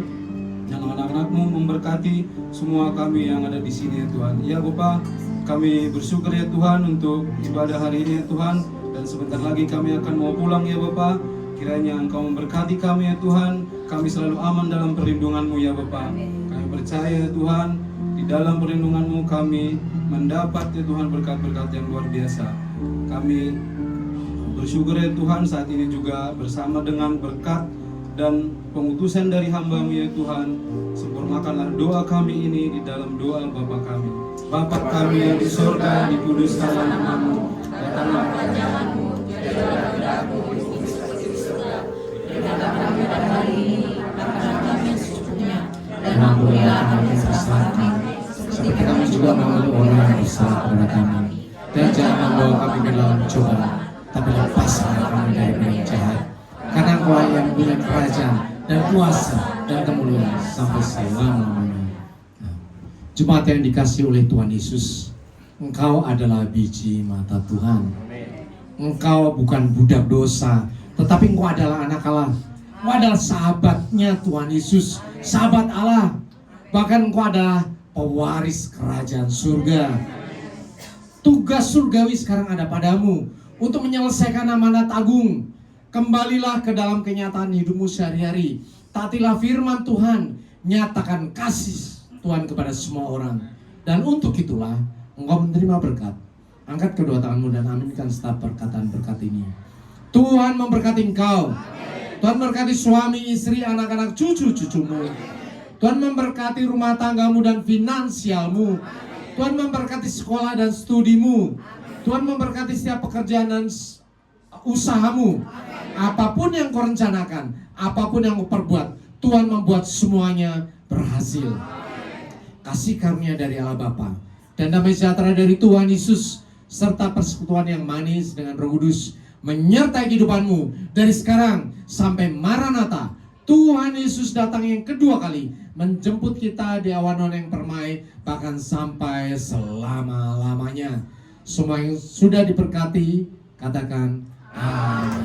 dan anak-anak-Mu memberkati semua kami yang ada di sini ya Tuhan. Ya Bapa, kami bersyukur ya Tuhan untuk ibadah hari ini ya Tuhan, dan sebentar lagi kami akan mau pulang ya Bapa. Kiranya Engkau memberkati kami ya Tuhan, kami selalu aman dalam perlindungan-Mu ya Bapa. Kami percaya ya Tuhan, di dalam perlindungan-Mu kami mendapat ya Tuhan berkat-berkat yang luar biasa. Kami bersyukur ya Tuhan saat ini juga bersama dengan berkat dan pengutusan dari hamba-Mu ya Tuhan. Sempurnakanlah doa kami ini di dalam doa Bapa kami. Bapa kami yang di surga, dikuduskanlah nama-Mu, datanglah kerajaan-Mu, jadilah kehendak-Mu di bumi seperti di surga. Berikanlah kami pada hari ini makanan kami yang secukupnya, dan ampunilah kami kesalahan kami, seperti kami juga mengampuni orang yang bersalah kepada kami. Dan jangan membawa kami ke dalam cobaan, tapi lepaskanlah kami dari yang jahat. Karena Engkau yang punya kerajaan dan kuasa dan kemuliaan sampai selama-lamanya. Jemaat yang dikasihi oleh Tuhan Yesus, Engkau adalah biji mata Tuhan. Engkau bukan budak dosa, tetapi Engkau adalah anak Allah. Engkau adalah sahabatnya Tuhan Yesus, sahabat Allah. Bahkan Engkau adalah pewaris kerajaan surga. Tugas surgawi sekarang ada padamu untuk menyelesaikan amanat agung. Kembalilah ke dalam kenyataan hidupmu sehari-hari. Taatilah firman Tuhan, nyatakan kasih Tuhan kepada semua orang. Dan untuk itulah engkau menerima berkat. Angkat kedua tanganmu dan aminkan setiap perkataan berkat ini. Tuhan memberkati engkau. Tuhan memberkati suami, istri, anak-anak, cucu-cucumu. Tuhan memberkati rumah tanggamu dan finansialmu. Tuhan memberkati sekolah dan studimu. Tuhan memberkati setiap pekerjaan dan usahamu. Apapun yang kau rencanakan, apapun yang kau perbuat, Tuhan membuat semuanya berhasil. Kasih karunia dari Allah Bapa dan damai sejahtera dari Tuhan Yesus serta persekutuan yang manis dengan Roh Kudus menyertai kehidupanmu dari sekarang sampai Maranatha. Tuhan Yesus datang yang kedua kali menjemput kita di awan yang permai, bahkan sampai selama-lamanya. Semua yang sudah diberkati katakan amin.